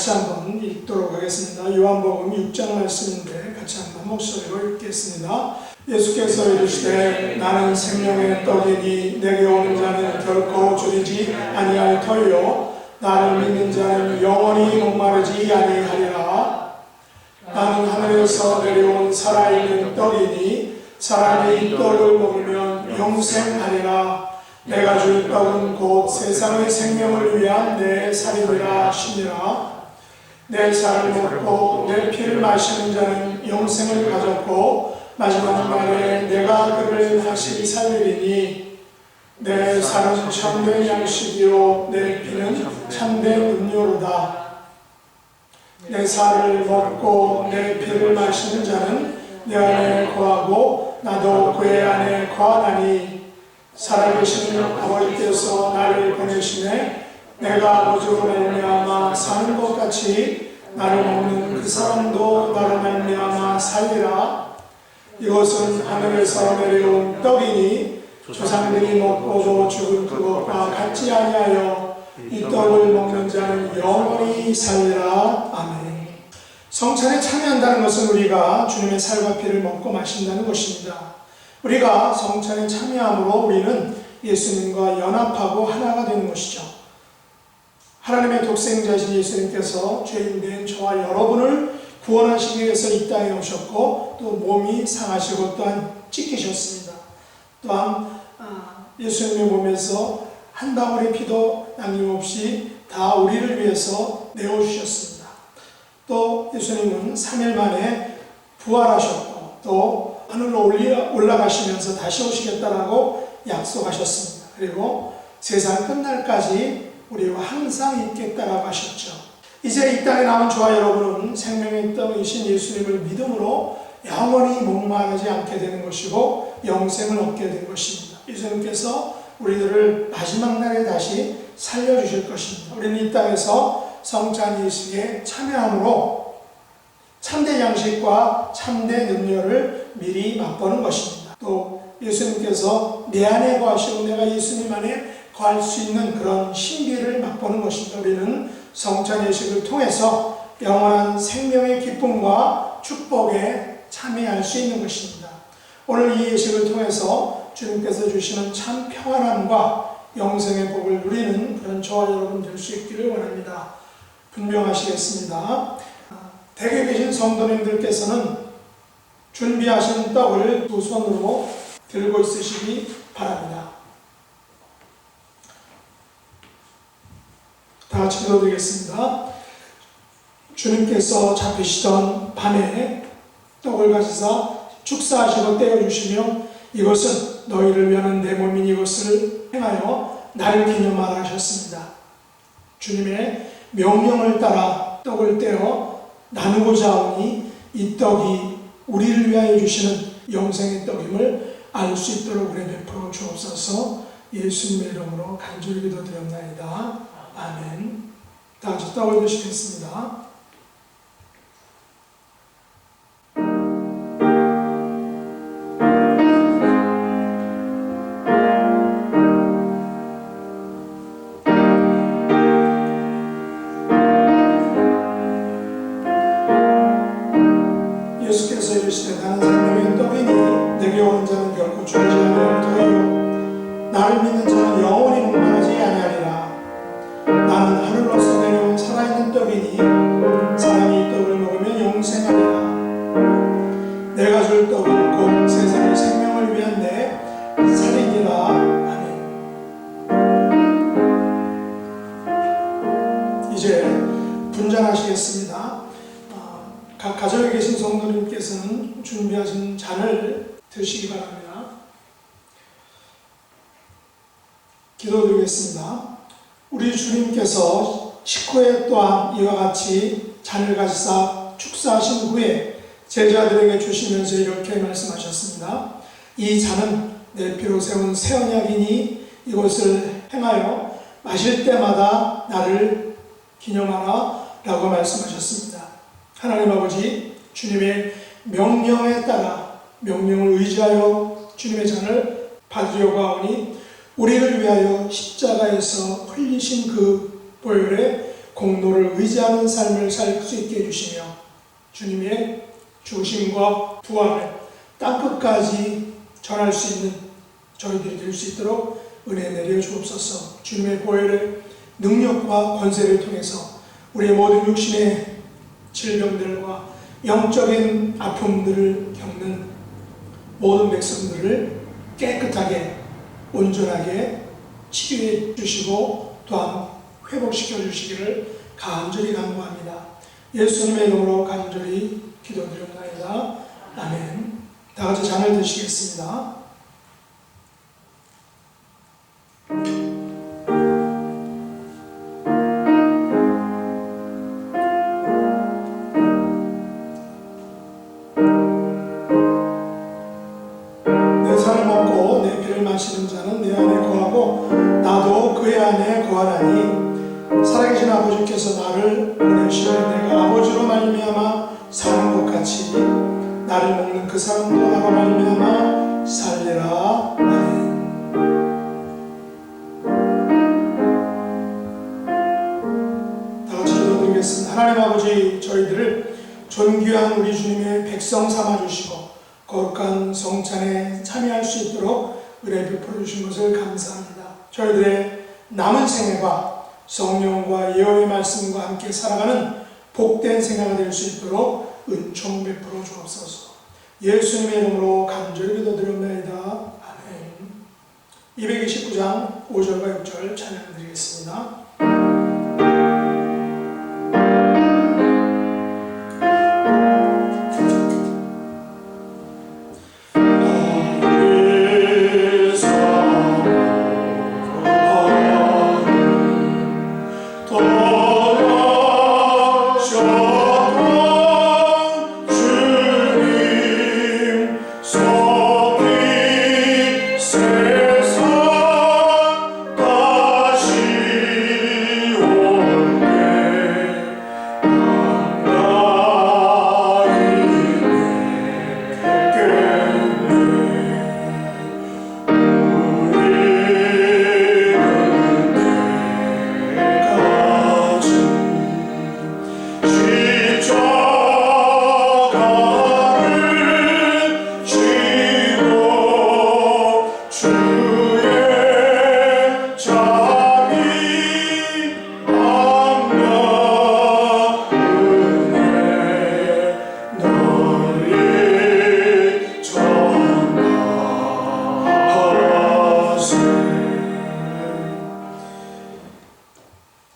같이 한번 읽도록 하겠습니다. 요한복음 6장 말씀인데 같이 한번 목소리로 읽겠습니다. 예수께서 이르시되 나는 생명의 떡이니 내게 오는 자는 결코 줄이지 아니할 터이요 나를 믿는 자는 영원히 목마르지 아니하리라. 나는 하늘에서 내려온 살아있는 떡이니 사람이 이 떡을 먹으면 영생하리라. 내가 줄 떡은 곧 세상의 생명을 위한 내 살이니라 하시니라. 내 살을 먹고 내 피를 마시는 자는 영생을 가졌고 마지막 날에 내가 그를 다시 살리리니 내 살은 참된 양식이요 내 피는 참된 음료로다. 내 살을 먹고 내 피를 마시는 자는 내 안에 거하고 나도 그의 안에 거하나니 살아계신 아버지께서 나를 보내시매 내가 아버지로 말미암아 사는 것 같이 나를 먹는 그 사람도 나로 말미암아 살리라. 이것은 하늘에서 내려온 떡이니 조상들이 먹고도 죽은 그것과 같지 아니하여 이 떡을 먹는 자는 영원히 살리라. 아멘. 성찬에 참여한다는 것은 우리가 주님의 살과 피를 먹고 마신다는 것입니다. 우리가 성찬에 참여함으로 우리는 예수님과 연합하고 하나가 되는 것이죠. 하나님의 독생자이신 예수님께서 죄인된 저와 여러분을 구원하시기 위해서 이 땅에 오셨고 또 몸이 상하시고 또한 찢기셨습니다. 또한 예수님의 몸에서 한 방울의 피도 남김없이 다 우리를 위해서 내어주셨습니다. 또 예수님은 3일 만에 부활하셨고 또 하늘로 올라가시면서 다시 오시겠다라고 약속하셨습니다. 그리고 세상 끝날까지 우리와 항상 있겠다라고 하셨죠. 이제 이 땅에 나온 저와 여러분은 생명의 떡이신 예수님을 믿음으로 영원히 목마르지 않게 되는 것이고 영생을 얻게 된 것입니다. 예수님께서 우리들을 마지막 날에 다시 살려주실 것입니다. 우리는 이 땅에서 성찬 예식에 참여함으로 참된 양식과 참된 음료를 미리 맛보는 것입니다. 또 예수님께서 내 안에 거하시고 내가 예수님 안에 거할 수 있는 그런 신비를 맛보는 것입니다. 우리는 성찬 예식을 통해서 영원한 생명의 기쁨과 축복에 참여할 수 있는 것입니다. 오늘 이 예식을 통해서 주님께서 주시는 참 평안함과 영생의 복을 누리는 그런 저와 여러분 될 수 있기를 원합니다. 분명하시겠습니다. 댁에 계신 성도님들께서는 준비하신 떡을 두 손으로 들고 있으시기 바랍니다. 다 같이 기도드리겠습니다. 주님께서 잡히시던 밤에 떡을 가지사 축사하시고 떼어주시며 이것은 너희를 위하는 내 몸인 이것을 행하여 나를 기념하라 하셨습니다. 주님의 명령을 따라 떡을 떼어 나누고자 하오니 이 떡이 우리를 위하여 주시는 영생의 떡임을 알 수 있도록 은혜 베풀어 주옵소서. 예수님의 이름으로 간절히 기도드렸나이다. 아멘. 다 같이 떡을 드시겠습니다. 예수께서 이르시되 나는 생명의 떡이니 내게 오는 자는 결코 줄지 아니할 터이요 나를 믿는 자는 영원히 목마르지 아니하리라. 나는 하늘로서 내려온 살아있는 떡이니 사람이 이 떡을 먹으면 영생하리라. 내가 줄 떡은 곧 세상의 생명을 위한 내 살이니라. 아멘. 이제 분잔하시겠습니다. 각 가정에 계신 성도님께서는 준비하신 잔을 드시기 바랍니다. 기도드리겠습니다. 우리 주님께서 식후에 또한 이와 같이 잔을 가지사 축사하신 후에 제자들에게 주시면서 이렇게 말씀하셨습니다. 이 잔은 내 피로 세운 새 언약이니 이것을 행하여 마실 때마다 나를 기념하라 라고 말씀하셨습니다. 하나님 아버지, 주님의 명령에 따라 명령을 의지하여 주님의 잔을 받으려고 하오니 우리를 위하여 십자가에서 흘리신 그 보혈의 공로를 의지하는 삶을 살 수 있게 해주시며 주님의 죽으심과 부활을 땅끝까지 전할 수 있는 저희들이 될 수 있도록 은혜 내려 주옵소서. 주님의 보혈의 능력과 권세를 통해서 우리의 모든 육신의 질병들과 영적인 아픔들을 겪는 모든 백성들을 깨끗하게 온전하게 치유해 주시고 또한 회복시켜 주시기를 간절히 간구합니다. 예수님의 이름으로 간절히 기도드립니다. 아멘. 다 같이 잔을 드시겠습니다. 마시는 자는 내 안에 거하고 나도 그의 안에 거하나니 살아계신 아버지께서 나를 보내시되 내가 아버지로 말미암아 사는 것 같이 나를 먹는 그 사람도 나로 말미암아 살리라. 아멘. 다같이 기도드리겠습니다. 하나님 아버지, 저희들을 존귀한 우리 주님의 백성 삼아주시고 거룩한 성찬에 참여할 수 있도록 은혜 베풀어 주신 것을 감사합니다. 저희들의 남은 생애가 성령과 예언의 말씀과 함께 살아가는 복된 생애가 될 수 있도록 은총 베풀어 주옵소서. 예수님의 이름으로 간절히 기도드립니다. 아멘. 229장 5절과 6절 찬양드리겠습니다.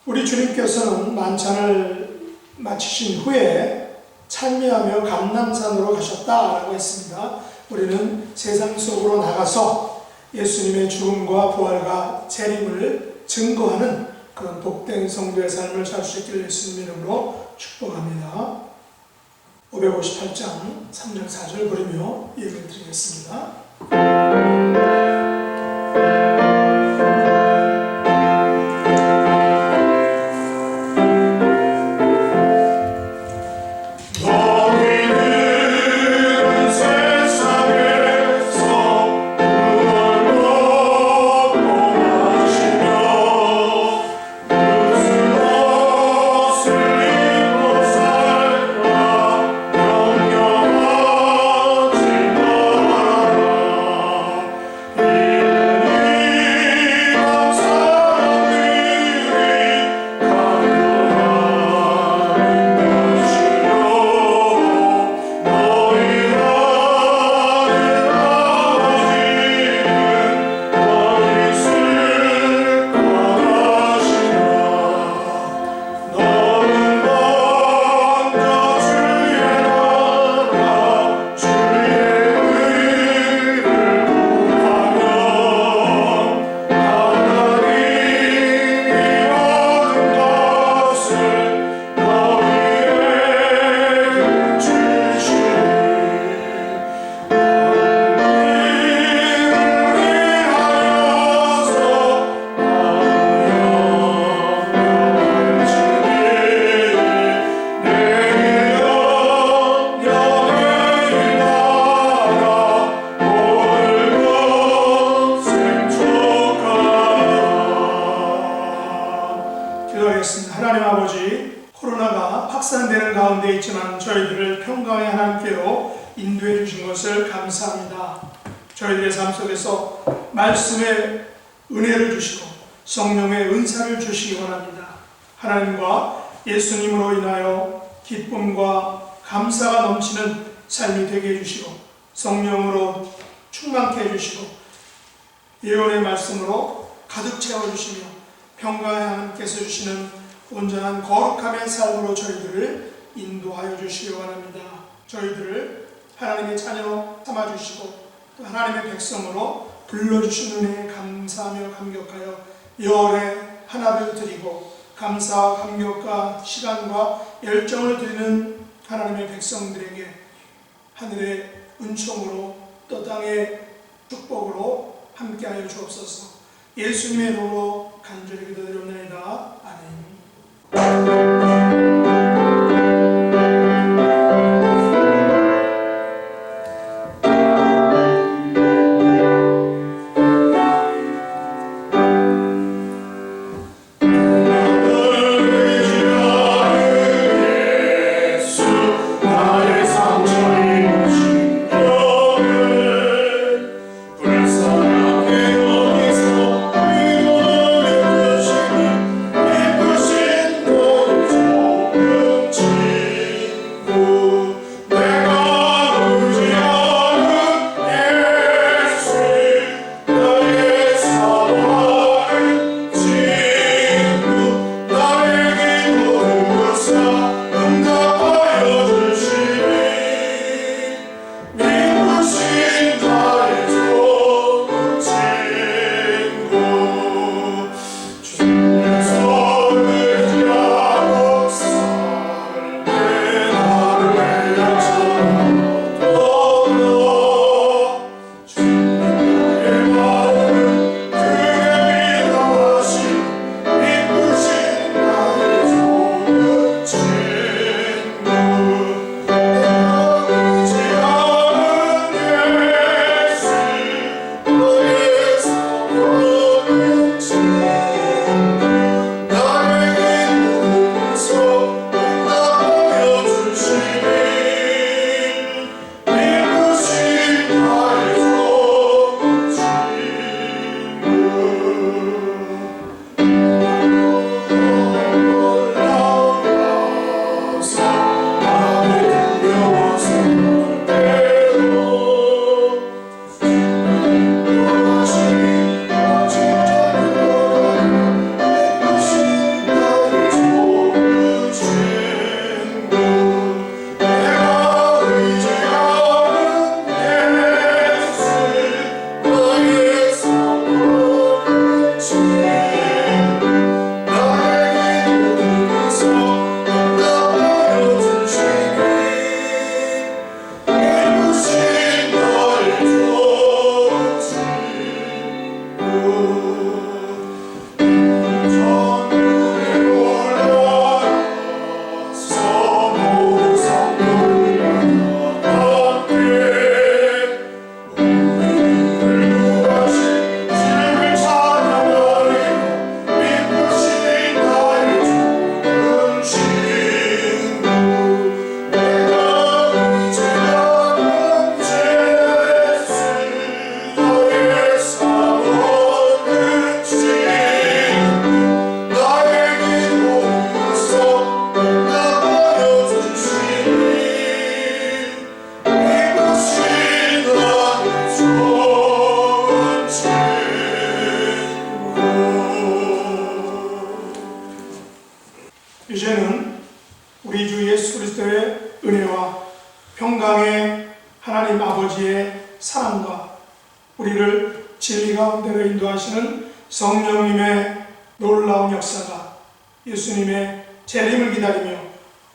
우리 주님께서는 만찬을 마치신 후에 찬미하며 감람산으로 가셨다라고 했습니다. 우리는 세상 속으로 나가서 예수님의 죽음과 부활과 재림을 증거하는 그런 복된 성도의 삶을 살 수 있기를 예수님 이름으로 축복합니다. 558장 3절 4절 부르며 예배를 드리겠습니다. 하나님 아버지, 코로나가 확산되는 가운데 있지만 저희들을 평강의 하나님께로 인도해 주신 것을 감사합니다. 저희들의 삶 속에서 말씀의 은혜를 주시고 성령의 은사를 주시기 원합니다. 하나님과 예수님으로 인하여 기쁨과 감사가 넘치는 삶이 되게 해주시고 성령으로 충만케 해주시고 예언의 말씀으로 가득 채워주시며 평강의 하나님께서 주시는 온전한 거룩함의 삶으로 저희들을 인도하여 주시기 원합니다. 저희들을 하나님의 자녀 삼아주시고 또 하나님의 백성으로 불러주신 은혜에 감사하며 감격하여 열의 하나를 드리고 감사와 감격과 시간과 열정을 드리는 하나님의 백성들에게 하늘의 은총으로 또 땅의 축복으로 함께하여 주옵소서. 예수님의 이름으로 간절히 기도드립니다. 아멘. 이제는 우리 주 예수 그리스도의 은혜와 평강의 하나님 아버지의 사랑과 우리를 진리 가운데로 인도하시는 성령님의 놀라운 역사가 예수님의 재림을 기다리며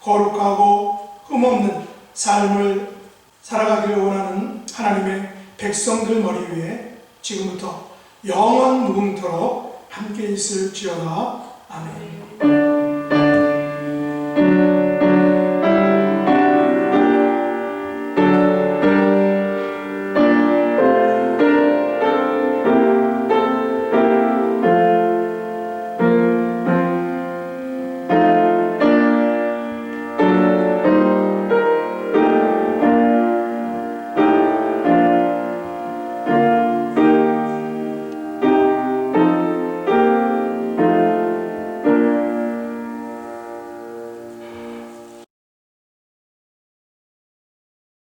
거룩하고 흠없는 삶을 살아가기를 원하는 하나님의 백성들 머리 위에 지금부터 영원 무궁토록 함께 있을지어다. 아멘.